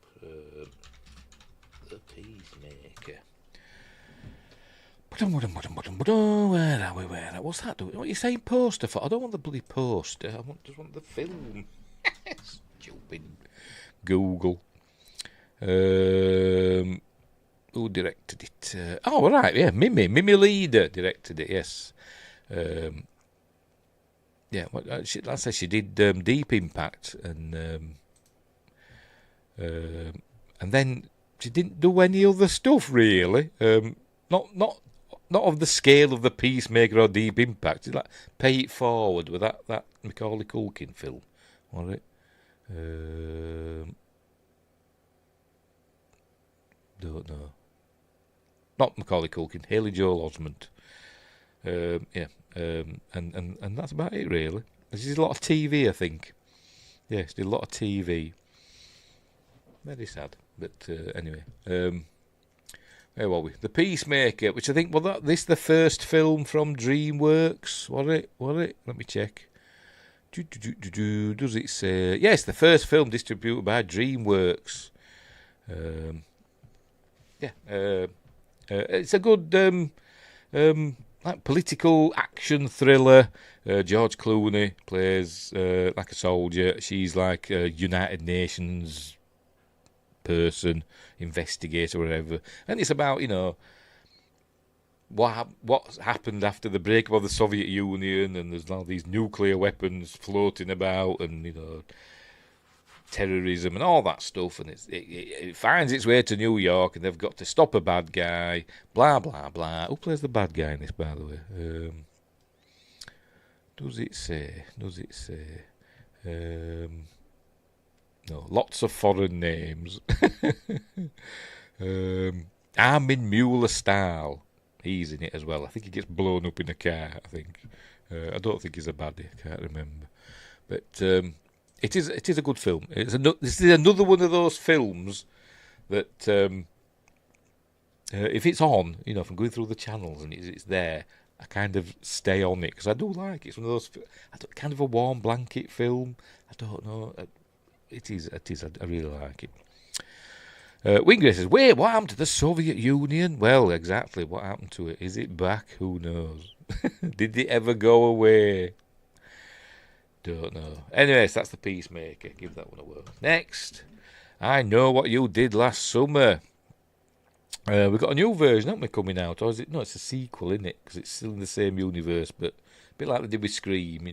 Speaker 3: The Peacemaker. Where are we? What's that doing? What are you saying poster for? I don't want the bloody poster. I just want the film. Stupid Google. Who directed it? Oh, right, yeah, Mimi Leader directed it. Yes. Yeah, like I said, she did Deep Impact, and then she didn't do any other stuff really. Not of the scale of The Peacemaker or Deep Impact. It's like Pay It Forward with that Macaulay Culkin film, was it? Don't know. Not Macaulay Culkin, Haley Joel Osment. Yeah. And that's about it really. She did a lot of TV, I think. Yeah, she did a lot of TV. Very sad, but anyway. Where were we? The Peacemaker, which I think this the first film from DreamWorks, was it? Let me check. Does it say? Yes, the first film distributed by DreamWorks. Yeah, it's a good like political action thriller. George Clooney plays like a soldier. She's like a United Nations person, investigator, whatever. And it's about what happened after the breakup of the Soviet Union, and there's now these nuclear weapons floating about, and terrorism and all that stuff, and it finds its way to New York, and they've got to stop a bad guy, blah blah blah. Who plays the bad guy in this, by the way? Does it say? No, lots of foreign names. Armin Mueller-Stahl, he's in it as well. I think he gets blown up in a car, I think. I don't think he's a baddie, I can't remember. But it is a good film. This is another one of those films that if it's on, if I'm going through the channels and it's there, I kind of stay on it because I do like it. It's one of those kind of a warm blanket film. I don't know. It is. I really like it. Wingray says, wait, what happened to the Soviet Union? Well, exactly, what happened to it? Is it back? Who knows? Did it ever go away? Don't know. Anyways, that's The Peacemaker. Give that one a whirl. Next, I Know What You Did Last Summer. We've got a new version, haven't we, coming out? Or is it? No, it's a sequel, isn't it? Because it's still in the same universe, but a bit like they did with Scream,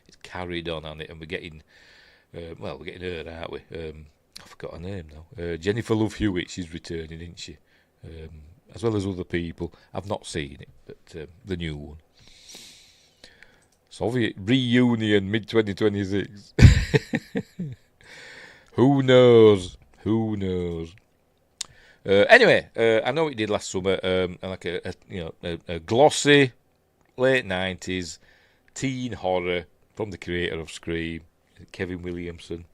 Speaker 3: it's carried on it, and we're getting... we're getting her, aren't we? I forgot her name now. Jennifer Love Hewitt, she's returning, isn't she? As well as other people. I've not seen it, but the new one. Soviet reunion, mid-2026. Who knows? Anyway, I know what you did last summer. Like a glossy late 90s teen horror from the creator of Scream, Kevin Williamson.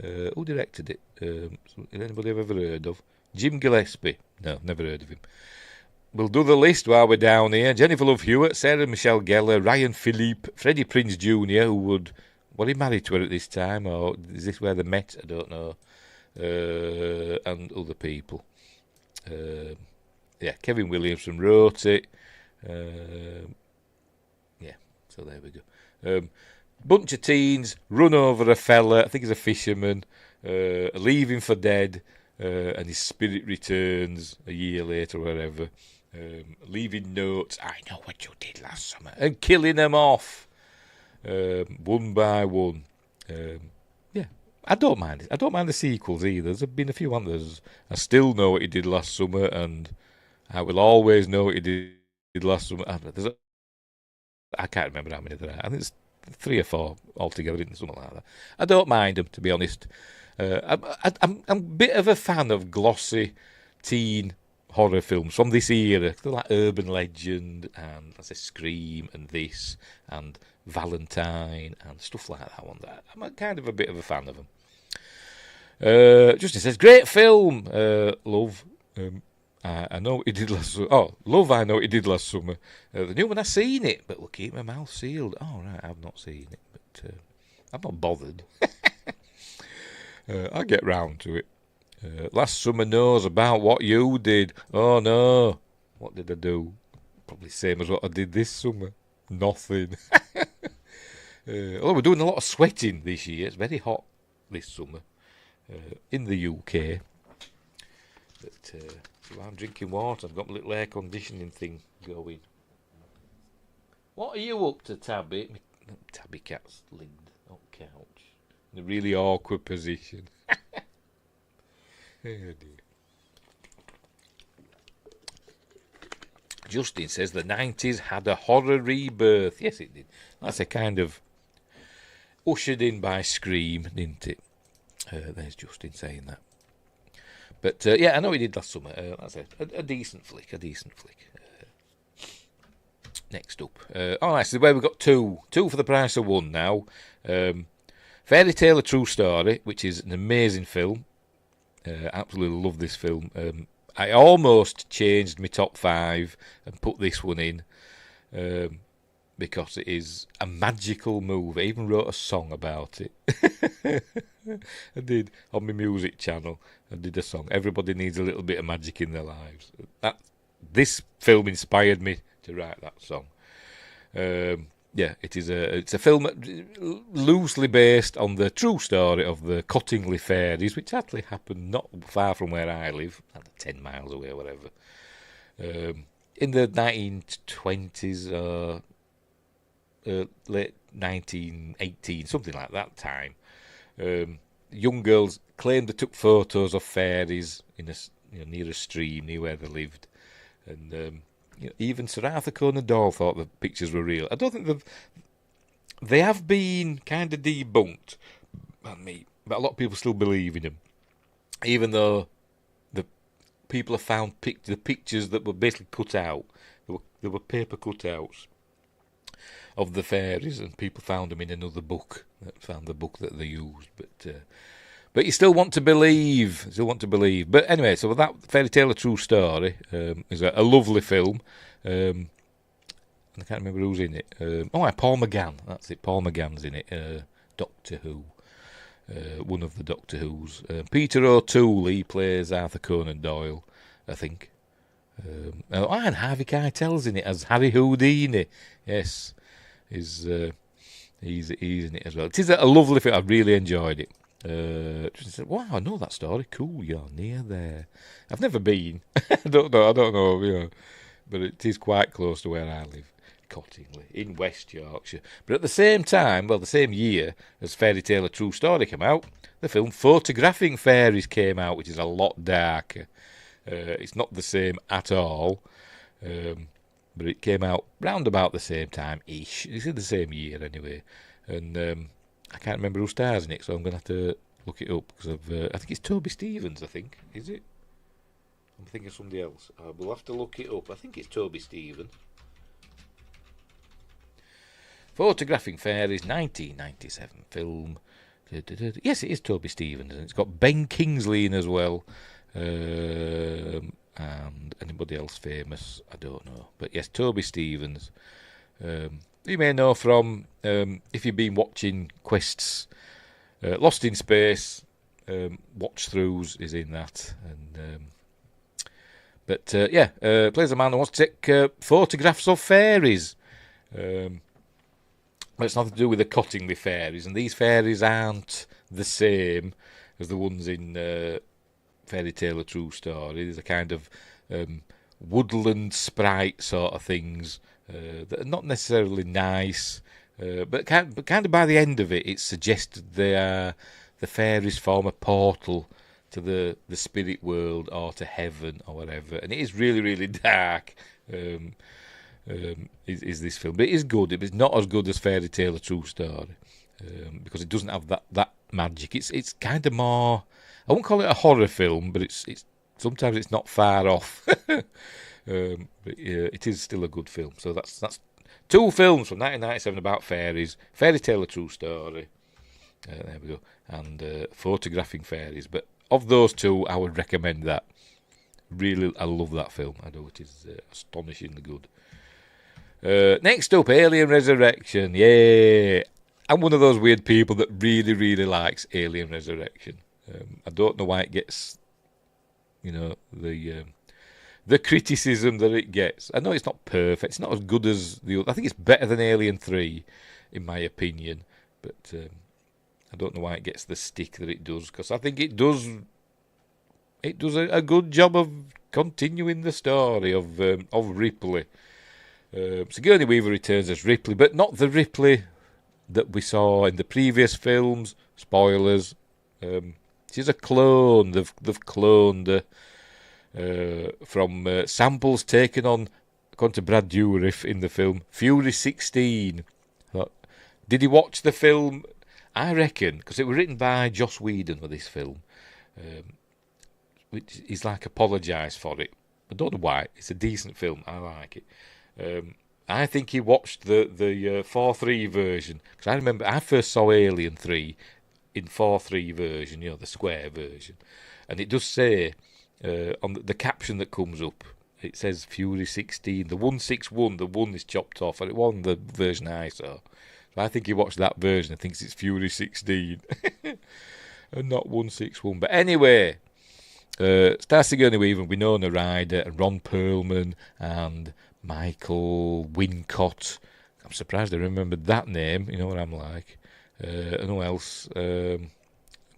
Speaker 3: Who directed it? Anybody I've ever heard of? Jim Gillespie. No, never heard of him. We'll do the list while we're down here. Jennifer Love Hewitt, Sarah Michelle Gellar, Ryan Philippe, Freddie Prinze Jr., who would... Were he married to her at this time, or is this where they met? I don't know. And other people. Kevin Williamson wrote it. So there we go. Bunch of teens run over a fella, I think he's a fisherman, leave him for dead, and his spirit returns a year later or whatever, leaving notes, I know what you did last summer, and killing them off, one by one. I don't mind it. I don't mind the sequels either. There's been a few others. I still know what he did last summer, and I will always know what he did last summer. I can't remember how many there are. I think it's 3 or 4 altogether, isn't it? Something like that. I don't mind them, to be honest. I'm a bit of a fan of glossy teen horror films from this era. They're like Urban Legend and I say Scream and this and Valentine and stuff like that one. I'm kind of a bit of a fan of them. Justin says, great film, love. I know what he did last summer. Oh, love, I know what he did last summer. The new one, I've seen it, but we'll keep my mouth sealed. Oh, right, I've not seen it, but I'm not bothered. I'll get round to it. Last summer knows about what you did. Oh, no. What did I do? Probably same as what I did this summer. Nothing. Although we're doing a lot of sweating this year. It's very hot this summer in the UK. But I'm drinking water. I've got my little air conditioning thing going. What are you up to, Tabby? Tabby cat's leaned on the couch in a really awkward position. Oh dear. Justin says the 90s had a horror rebirth. Yes, it did. That's a kind of ushered in by Scream, didn't it? There's Justin saying that. But I know he did last summer. That's a decent flick. Next up, nice. The way we've got two for the price of one now. Fairy Tale: A True Story, which is an amazing film. Absolutely love this film. I almost changed my top 5 and put this one in because it is a magical movie. I even wrote a song about it. I did on my music channel. I did a song. Everybody needs a little bit of magic in their lives. This film inspired me to write that song. It's a film loosely based on the true story of the Cottingley fairies, which actually happened not far from where I live, 10 miles away or whatever, in the 1920s or late 1918, something like that time. Young girls claimed they took photos of fairies in near a stream near where they lived, and even Sir Arthur Conan Doyle thought the pictures were real. I don't think they have been kind of debunked by me, but a lot of people still believe in them, even though the people have found the pictures that were basically cut out. There were paper cutouts of the fairies, and people found them in another book. Found the book that they used, but you still want to believe. But anyway, so that Fairy Tale: A True Story is a lovely film. And I can't remember who's in it. Paul McGann. That's it. Paul McGann's in it. Doctor Who. One of the Doctor Who's. Peter O'Toole, he plays Arthur Conan Doyle, I think. And Harvey Keitel's in it as Harry Houdini. Yes, he's in it as well. It is a lovely film. I really enjoyed it. Said, wow, I know that story. Cool, you're near there. I've never been. I don't know. But it is quite close to where I live, Cottingley, in West Yorkshire. But at the same time, the same year as Fairy Tale: A True Story came out, the film Photographing Fairies came out, which is a lot darker. It's not the same at all, but it came out round about the same time-ish. It's in the same year anyway, and I can't remember who stars in it, so I'm going to have to look it up, because I think it's Toby Stephens, I think. Is it? I'm thinking of somebody else. We'll have to look it up. I think it's Toby Stevens. Photographing Fairies, 1997 film. Yes, it is Toby Stevens, and it's got Ben Kingsley in as well. And anybody else famous? I don't know. But yes, Toby Stevens. You may know from, if you've been watching Quest's Lost in Space, watch throughs is in that. And plays a man who wants to take photographs of fairies. But it's nothing to do with the Cottingley fairies, and these fairies aren't the same as the ones in Fairy Tale: A True Story. These are kind of woodland sprite sort of things that are not necessarily nice, but kind of by the end of it, it's suggested the fairies form a portal to the spirit world or to heaven or whatever, and it is really, really dark. Is this film, but it is good. It's not as good as Fairy Tale: A True Story because it doesn't have that magic. It's kind of more. I won't call it a horror film, but it's sometimes it's not far off. But it is still a good film. So that's two films from 1997 about fairies: Fairy Tale: A True Story. There we go, and Photographing Fairies. But of those two, I would recommend that. Really, I love that film. I know it is astonishingly good. Next up, Alien Resurrection. Yeah, I'm one of those weird people that really, really likes Alien Resurrection. I don't know why it gets, the criticism that it gets. I know it's not perfect. It's not as good as the other. I think it's better than Alien 3, in my opinion. But I don't know why it gets the stick that it does, because I think it does. It does a good job of continuing the story of Ripley. Sigourney Weaver returns as Ripley, but not the Ripley that we saw in the previous films. Spoilers. She's a clone. They've cloned her from samples taken on, according to Brad Dourif in the film, Fury 16. Did he watch the film? I reckon, because it was written by Joss Whedon for this film. Which he's like apologised for it. I don't know why. It's a decent film. I like it. I think he watched the 4:3 version, because I remember I first saw Alien 3 in 4:3 version, the square version, and it does say on the caption that comes up, it says Fury 16. The 161, the 1 is chopped off, and it wasn't the version I saw. So I think he watched that version and thinks it's Fury 16 and not 161. But anyway. Stars Sigourney Weaver, Winona Ryder, and Ron Perlman, and Michael Wincott. I'm surprised I remembered that name. You know what I'm like. And who else? I'm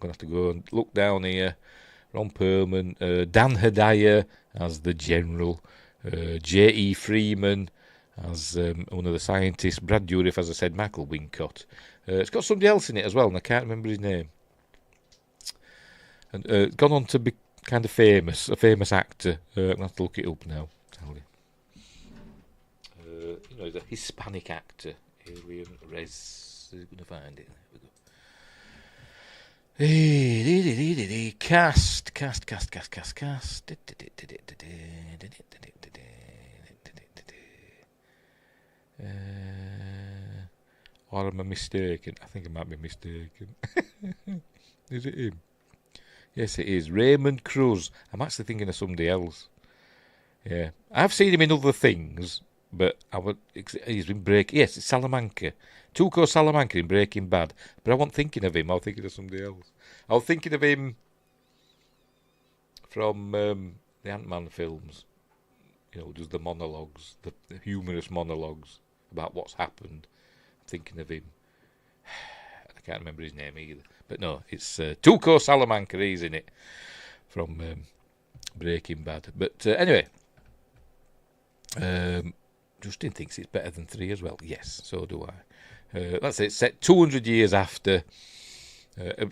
Speaker 3: going to have to go and look down here. Ron Perlman, Dan Hedaya as the General, J.E. Freeman as one of the scientists, Brad Dourif, as I said, Michael Wincott. It's got somebody else in it as well, and I can't remember his name. And gone on to be kind of famous, a famous actor. I'm going to have to look it up now. Tell you. He's a Hispanic actor. Alien Res. Is going to find it. There we go. Cast. Or am I mistaken? I think I might be mistaken. Is it him? Yes, it is. Raymond Cruz. I'm actually thinking of somebody else. Yeah. I've seen him in other things, but he's been Breaking... Yes, it's Salamanca. Tuco Salamanca in Breaking Bad. But I wasn't thinking of him. I was thinking of somebody else. I was thinking of him from the Ant-Man films. Does the monologues, the humorous monologues about what's happened. I'm thinking of him. I can't remember his name either. But no, it's Tuco Salamanca. He's in it from Breaking Bad. But anyway, Justin thinks it's better than 3 as well. Yes, so do I. That's it. Set 200 years after.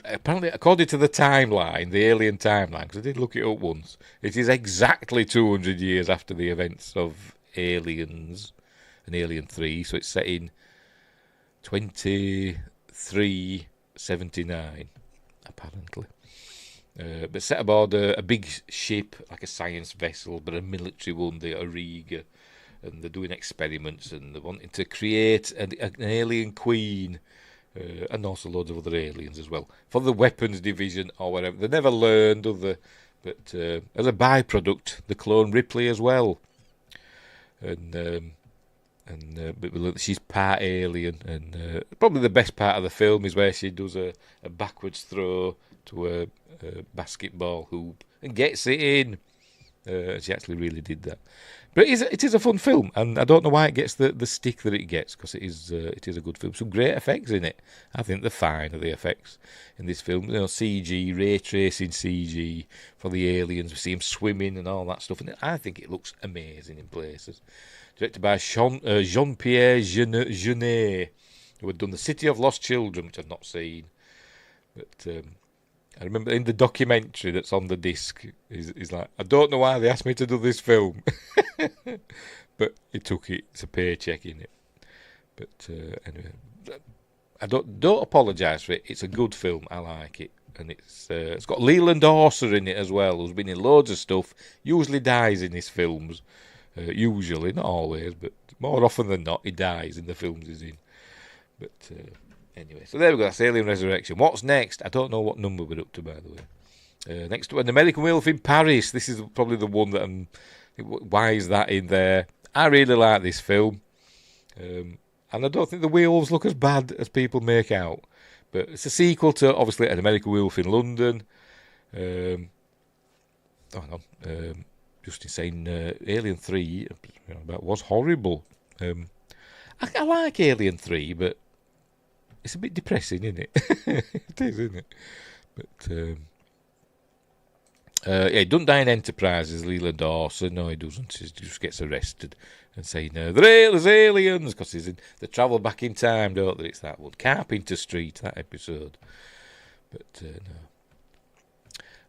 Speaker 3: Apparently, according to the timeline, the alien timeline, because I did look it up once, it is exactly 200 years after the events of Aliens and Alien 3. So it's set in 2379, apparently. but set aboard a big ship, like a science vessel, but a military one, the Auriga, and they're doing experiments, and they're wanting to create an alien queen, and also loads of other aliens as well, for the weapons division or whatever. They never learned other, but as a byproduct, the clone Ripley as well, but we learn that she's part alien, and probably the best part of the film is where she does a backwards throw to a basketball hoop and gets it in. She actually really did that. But it is a fun film, and I don't know why it gets the stick that it gets, because it is a good film. Some great effects in it. I think they're fine, the effects in this film. CG, ray tracing CG for the aliens. We see them swimming and all that stuff, and I think it looks amazing in places. Directed by Jean-Pierre Jeunet, who had done The City of Lost Children, which I've not seen. But I remember in the documentary that's on the disc, he's like, I don't know why they asked me to do this film. But he took it. It's a paycheck in it. But anyway, I don't apologise for it. It's a good film. I like it. And it's got Leland Orser in it as well, who's been in loads of stuff. Usually dies in his films. Usually, not always, but more often than not, he dies in the films he's in. But anyway, so there we go. That's Alien Resurrection. What's next? I don't know what number we're up to, by the way. Next to An American Werewolf in Paris. This is probably the one that why is that in there? I really like this film. And I don't think the werewolves look as bad as people make out. But it's a sequel to, obviously, An American Werewolf in London. Just in saying, Alien 3 that was horrible. I like Alien 3, but it's a bit depressing, isn't it? It is, isn't it? But he doesn't die in Enterprises, Leland Orser. No, he doesn't. He just gets arrested and saying, there's aliens, because they travel back in time, don't they? It's that one. Carpenter Street, that episode. But no.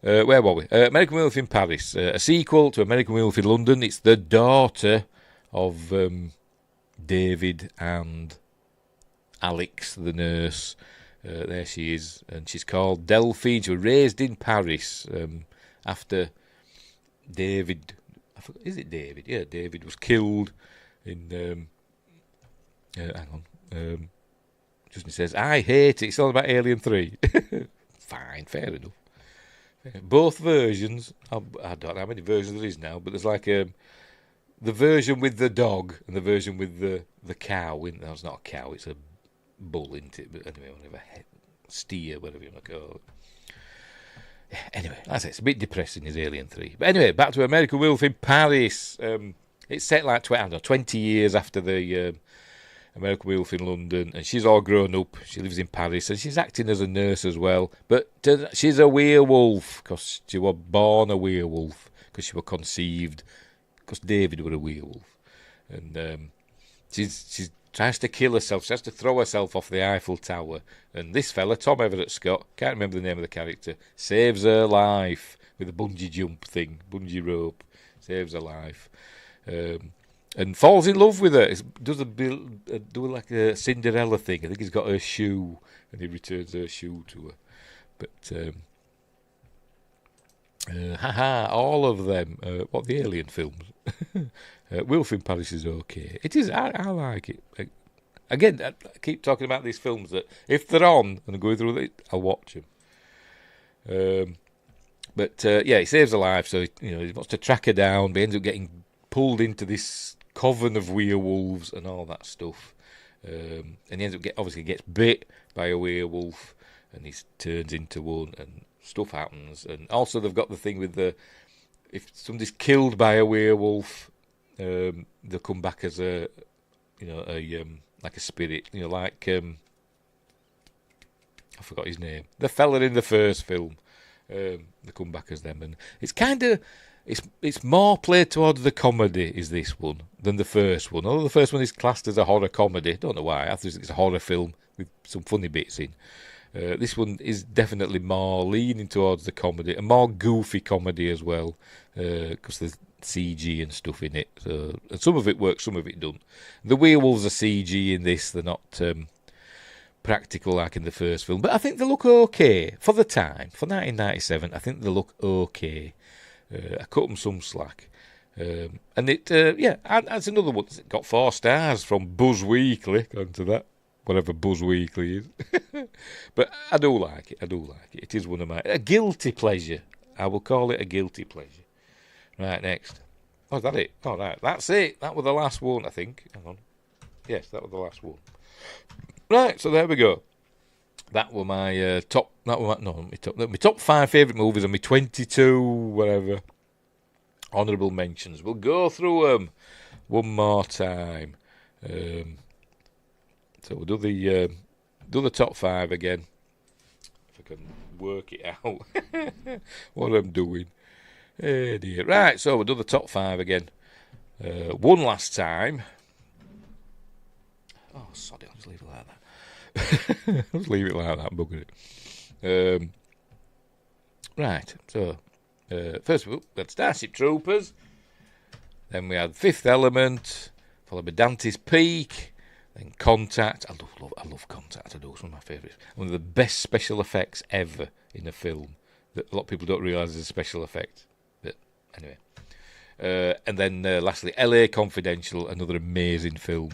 Speaker 3: Where were we? American Werewolf in Paris, a sequel to American Werewolf in London. It's the daughter of David and Alex, the nurse. There she is, and she's called Delphine. She was raised in Paris after David. Is it David? Yeah, David was killed in. Hang on. Justin says, I hate it. It's all about Alien 3. Fine, fair enough. Both versions, I don't know how many versions there is now, but there's like the version with the dog and the version with the cow. No, it's not a cow, it's a bull, isn't it? But anyway, whatever, steer, whatever you want to call it. Yeah, anyway, that's it. It's a bit depressing, is Alien 3. But anyway, back to American Werewolf in Paris. It's set like 20 years after the American Werewolf in London, and she's all grown up. She lives in Paris, and she's acting as a nurse as well. But she's a werewolf, because she was born a werewolf, because she was conceived, because David was a werewolf. And she tries to kill herself. She has to throw herself off the Eiffel Tower. And this fella, Tom Everett Scott, can't remember the name of the character, saves her life with a bungee jump thing, bungee rope, saves her life. And falls in love with her. Does do like a Cinderella thing. I think he's got her shoe, and he returns her shoe to her. But all of them. What the Alien films? Wolf in Paris is okay. It is. I like it. Again, I keep talking about these films that if they're on and I'm going through it, I'll watch them. But he saves her life. So he wants to track her down, but he ends up getting pulled into this coven of werewolves and all that stuff, and he ends up obviously gets bit by a werewolf, and he turns into one, and stuff happens. And also they've got the thing with if somebody's killed by a werewolf, they'll come back as a like a spirit, like I forgot his name, the fella in the first film. They come back as them, and it's kind of. It's more played towards the comedy, is this one, than the first one. Although the first one is classed as a horror comedy. Don't know why. I think it's a horror film with some funny bits in. This one is definitely more leaning towards the comedy, and more goofy comedy as well, because there's CG and stuff in it. So, and some of it works, some of it doesn't. The werewolves are CG in this. They're not practical like in the first film, but I think they look okay for the time. For 1997, I think they look okay. I cut them some slack. And it, that's another one. It got 4 stars from Buzz Weekly, onto that, whatever Buzz Weekly is. But I do like it. It is one of a guilty pleasure. I will call it a guilty pleasure. Right, next. Oh, is that it? Oh, right, that's it. That was the last one, I think. Hang on. Yes, that was the last one. Right, so there we go. That were my top. That were my top 5 favourite movies and my 22 whatever honourable mentions. We'll go through them one more time. So we'll do the top 5 again. If I can work it out, what I'm doing. Oh dear. Right, so we'll do the top 5 again. One last time. Oh, sorry, I'll just leave it like that. I'll just leave it like that, bugger it. Right, so first of all, we had Starship Troopers. Then we had Fifth Element, followed by Dante's Peak. Then Contact. I love Contact. I do. It's one of my favourites. One of the best special effects ever in a film that a lot of people don't realise is a special effect. But anyway. And then lastly, LA Confidential, another amazing film.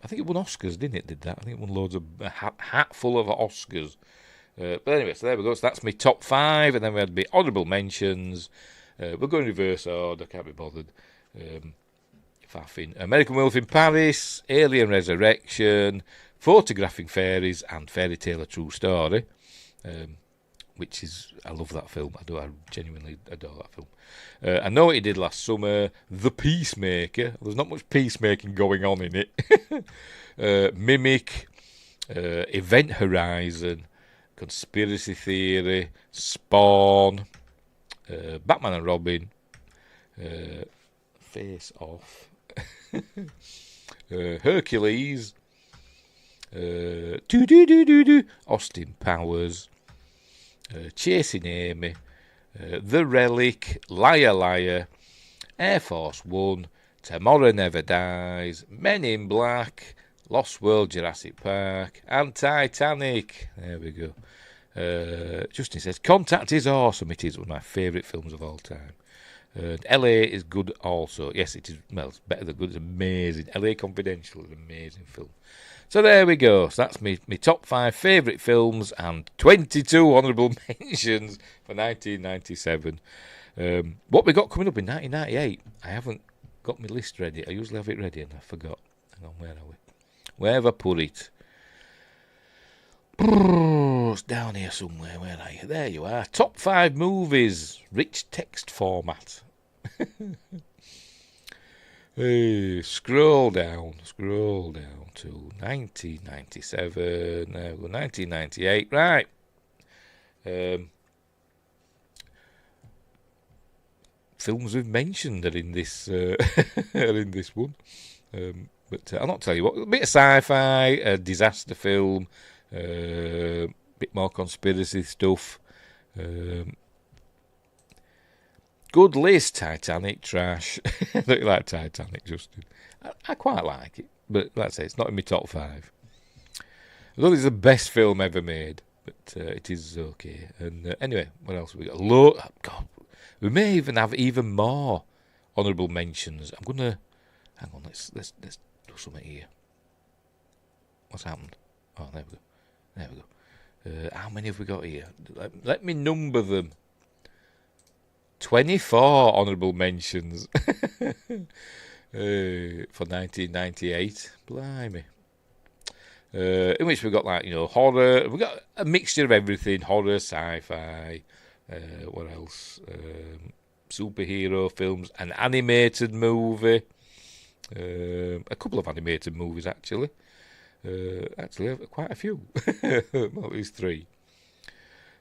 Speaker 3: I think it won Oscars, didn't it? Did that? I think it won loads of a hat full of Oscars. But anyway, so there we go. So that's my top 5, and then we had my honourable mentions. We'll go in reverse order. Can't be bothered. Faffing. American Werewolf in Paris, Alien Resurrection, Photographing Fairies, and Fairy Tale: A True Story. Which is, I love that film. I genuinely adore that film. I know what he did last summer, The Peacemaker. There's not much peacemaking going on in it. Mimic, Event Horizon, Conspiracy Theory, Spawn, Batman and Robin, Face Off, Hercules, Austin Powers, Chasing Amy, The Relic, Liar Liar, Air Force One, Tomorrow Never Dies, Men in Black, Lost World, Jurassic Park, and Titanic. There we go. Justin says, Contact is awesome. It is one of my favourite films of all time. LA is good also. Yes, it is. Well, it's better than good. It's amazing. LA Confidential is an amazing film. So there we go. So that's my top 5 favourite films and 22 honourable mentions for 1997. What we got coming up in 1998? I haven't got my list ready. I usually have it ready and I forgot. Hang on, where are we? Where have I put it? It's down here somewhere. Where are you? There you are. Top 5 movies. Rich text format. Hey, scroll down to 1997. There we go, 1998. Right. Films we've mentioned are in this one. But I'll not tell you what. A bit of sci-fi, a disaster film, bit more conspiracy stuff. Good list. Titanic, trash. I don't like Titanic, Justin. I quite like it, but like I say, it's not in my top 5. I don't think it's the best film ever made, but it is okay. And anyway, what else have we got? God, we may even have even more honourable mentions. I'm gonna hang on. Let's do something here. What's happened? Oh, there we go. How many have we got here? Let me number them. 24 honourable mentions for 1998. Blimey. In which we've got horror. We've got a mixture of everything. Horror, sci-fi. What else? Superhero films. An animated movie. A couple of animated movies, actually. Actually, quite a few. Well, at least 3.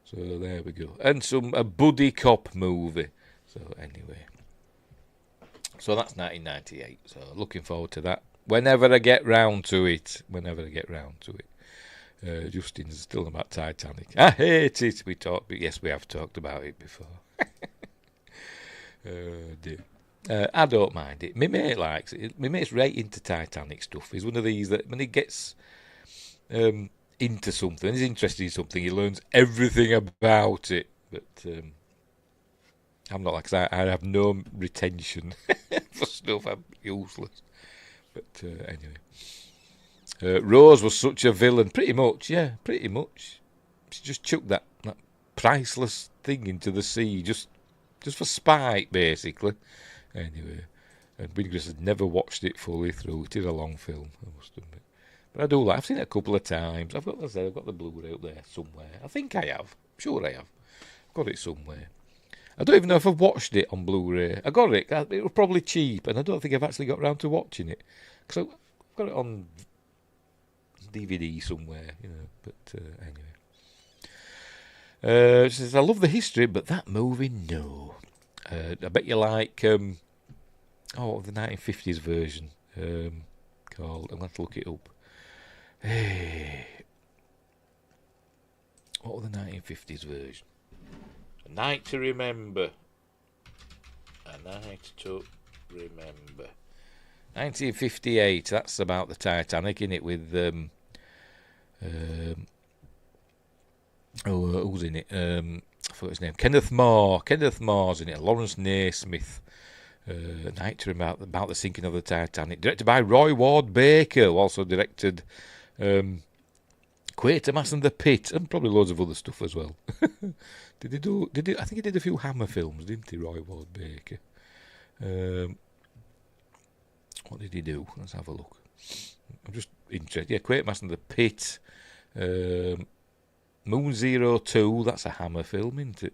Speaker 3: So there we go. And a buddy cop movie. So anyway. So that's 1998. So looking forward to that. Whenever I get round to it. Justin's still about Titanic. I hate it. But yes, we have talked about it before. Dear. I don't mind it. My mate likes it. My mate's right into Titanic stuff. He's one of these that when he gets... into something, he's interested in something, he learns everything about it. But I'm not like that. I have no retention for stuff. I'm useless. But anyway, Rose was such a villain. Pretty much, yeah, pretty much. She just chucked that priceless thing into the sea, just for spite, basically. Anyway, and Wingris had never watched it fully through. It is a long film, I must admit. But I do like. I've seen it a couple of times. I've got the Blu-ray up there somewhere. I think I have. I'm sure I have. I've got it somewhere. I don't even know if I've watched it on Blu-ray. I got it. It was probably cheap, and I don't think I've actually got around to watching it. Because I've got it on DVD somewhere, you know. But anyway. She says, I love the history, but that movie, no. I bet you like, the 1950s version. Called, I'm going to have to look it up. Hey. What was the 1950s version? A Night to Remember. A Night to Remember. 1958. That's about the Titanic, isn't it? With who's in it? I forgot his name. Kenneth More. Kenneth More's in it. Lawrence Naismith. Night to Remember, about the sinking of the Titanic. Directed by Roy Ward Baker, who also directed Quatermass and the Pit, and probably loads of other stuff as well. Did he? I think he did a few Hammer films, didn't he, Roy Ward Baker? What did he do? Let's have a look. I'm just interested. Yeah, Quatermass and the Pit. Moon 02, that's a Hammer film, isn't it?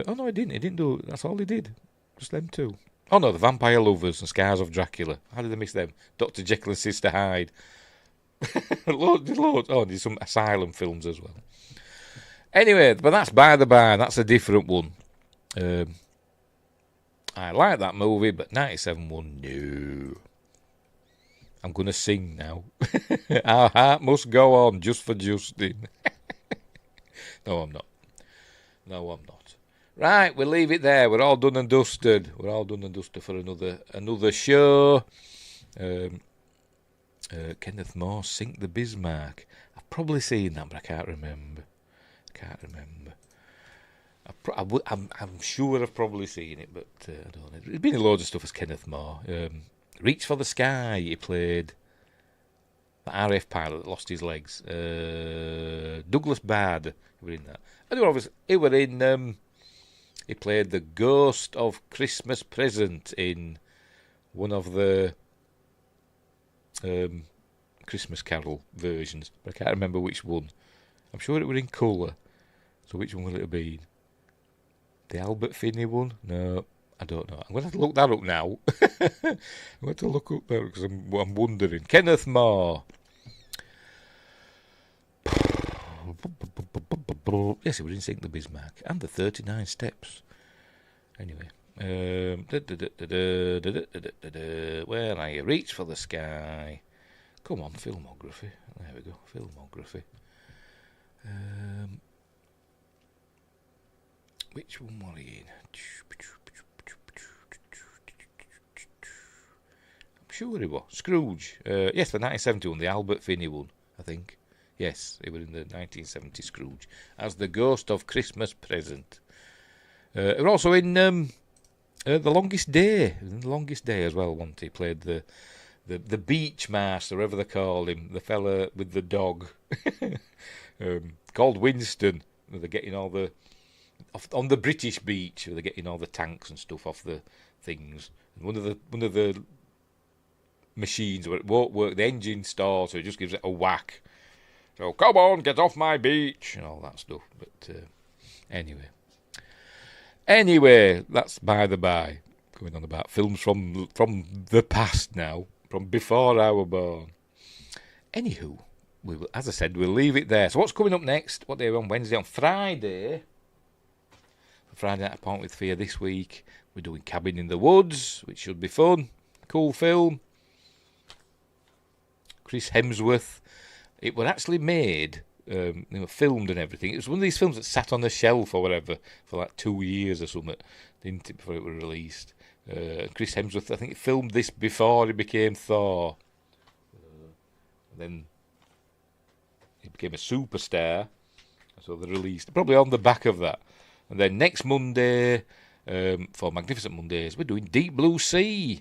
Speaker 3: Oh no, he didn't. He didn't do. That's all he did. Just them two. Oh no, The Vampire Lovers and Scars of Dracula. How did I miss them? Dr. Jekyll and Sister Hyde. Loads. Oh, there's some Asylum films as well. Anyway, but that's by the by. That's a different one. I like that movie, but 97 one, no. I'm going to sing now. Our heart must go on, just for Justin. No, I'm not. Right, we'll leave it there. We're all done and dusted. For another show. Kenneth More, Sink the Bismarck. I've probably seen that, but I can't remember. I'm sure I've probably seen it, but I don't know. There's been loads of stuff as Kenneth More. Reach for the Sky, he played the RAF pilot that lost his legs. Douglas Baird, he were in that. And he played the ghost of Christmas Present in one of the Christmas Carol versions, but I can't remember which one. I'm sure it were in colour. So which one will it have been? The Albert Finney one? No, I don't know. I'm going to have to look that up now. I'm going to look up that because I'm wondering. Kenneth More. Yes, it was in Sink the Bismarck. And the 39 Steps. Anyway. Where are you? Reach for the Sky. Come on, filmography. There we go, filmography. Which one were he in? I'm sure he was. Scrooge. Yes, the 1970 one, the Albert Finney one, I think. Yes, it was in the 1970 Scrooge. As the ghost of Christmas Present. It was also in The Longest Day. The Longest Day as well, once he played the beach master, whatever they call him, the fella with the dog, called Winston. They're getting all the on the British beach. They're getting all the tanks and stuff off the things. And one of the machines where it won't work, the engine stalls, so it just gives it a whack. So come on, get off my beach and all that stuff. But anyway, that's by the by. Going on about films from the past now. From before I were born. Anywho, as I said, we'll leave it there. So what's coming up next? What day are we on? Wednesday? On Friday. Friday Night Apart with Fear this week. We're doing Cabin in the Woods, which should be fun. Cool film. Chris Hemsworth. It was actually made, filmed and everything. It was one of these films that sat on the shelf or whatever for like 2 years or something, didn't it, before it was released. Chris Hemsworth, I think he filmed this before he became Thor. Then He became a superstar. So they released, probably on the back of that. And then next Monday, for Magnificent Mondays, we're doing Deep Blue Sea.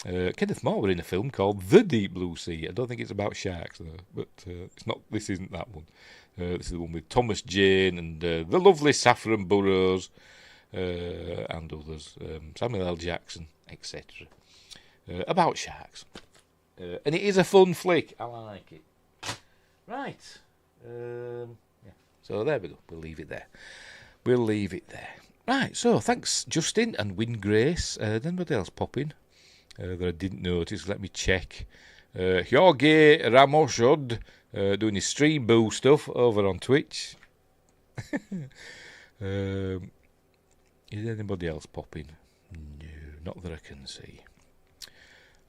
Speaker 3: Kenneth More were in a film called The Deep Blue Sea. I don't think it's about sharks, though. But it's not. This isn't that one. This is the one with Thomas Jane and the lovely Saffron Burrows and others. Samuel L. Jackson, etc. About sharks. And it is a fun flick. I like it. Right. Yeah. So there we go. We'll leave it there. Right, so thanks Justin and Win Grace. Did anybody else pop in that I didn't notice? Let me check. Jorge Ramosod doing his stream boo stuff over on Twitch. Is anybody else popping? No, not that I can see.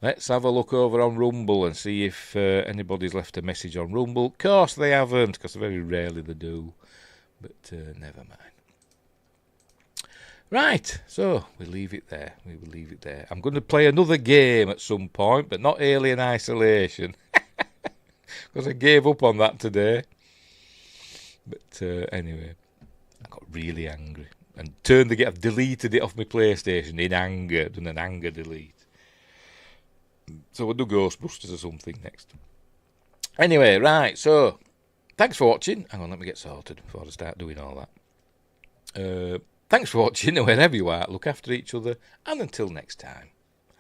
Speaker 3: Let's have a look over on Rumble and see if anybody's left a message on Rumble. Of course they haven't, because very rarely they do. But never mind. Right, so we'll leave it there. I'm going to play another game at some point, but not Alien Isolation. Because I gave up on that today. But anyway, I got really angry. And I've deleted it off my PlayStation in anger. Done an anger delete. So we'll do Ghostbusters or something next. Anyway, right, so thanks for watching. Hang on, let me get sorted before I start doing all that. Thanks for watching, wherever you are. Look after each other, and until next time,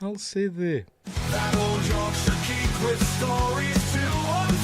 Speaker 3: I'll see you.
Speaker 2: That old Yorkshire Geek with stories to unfold.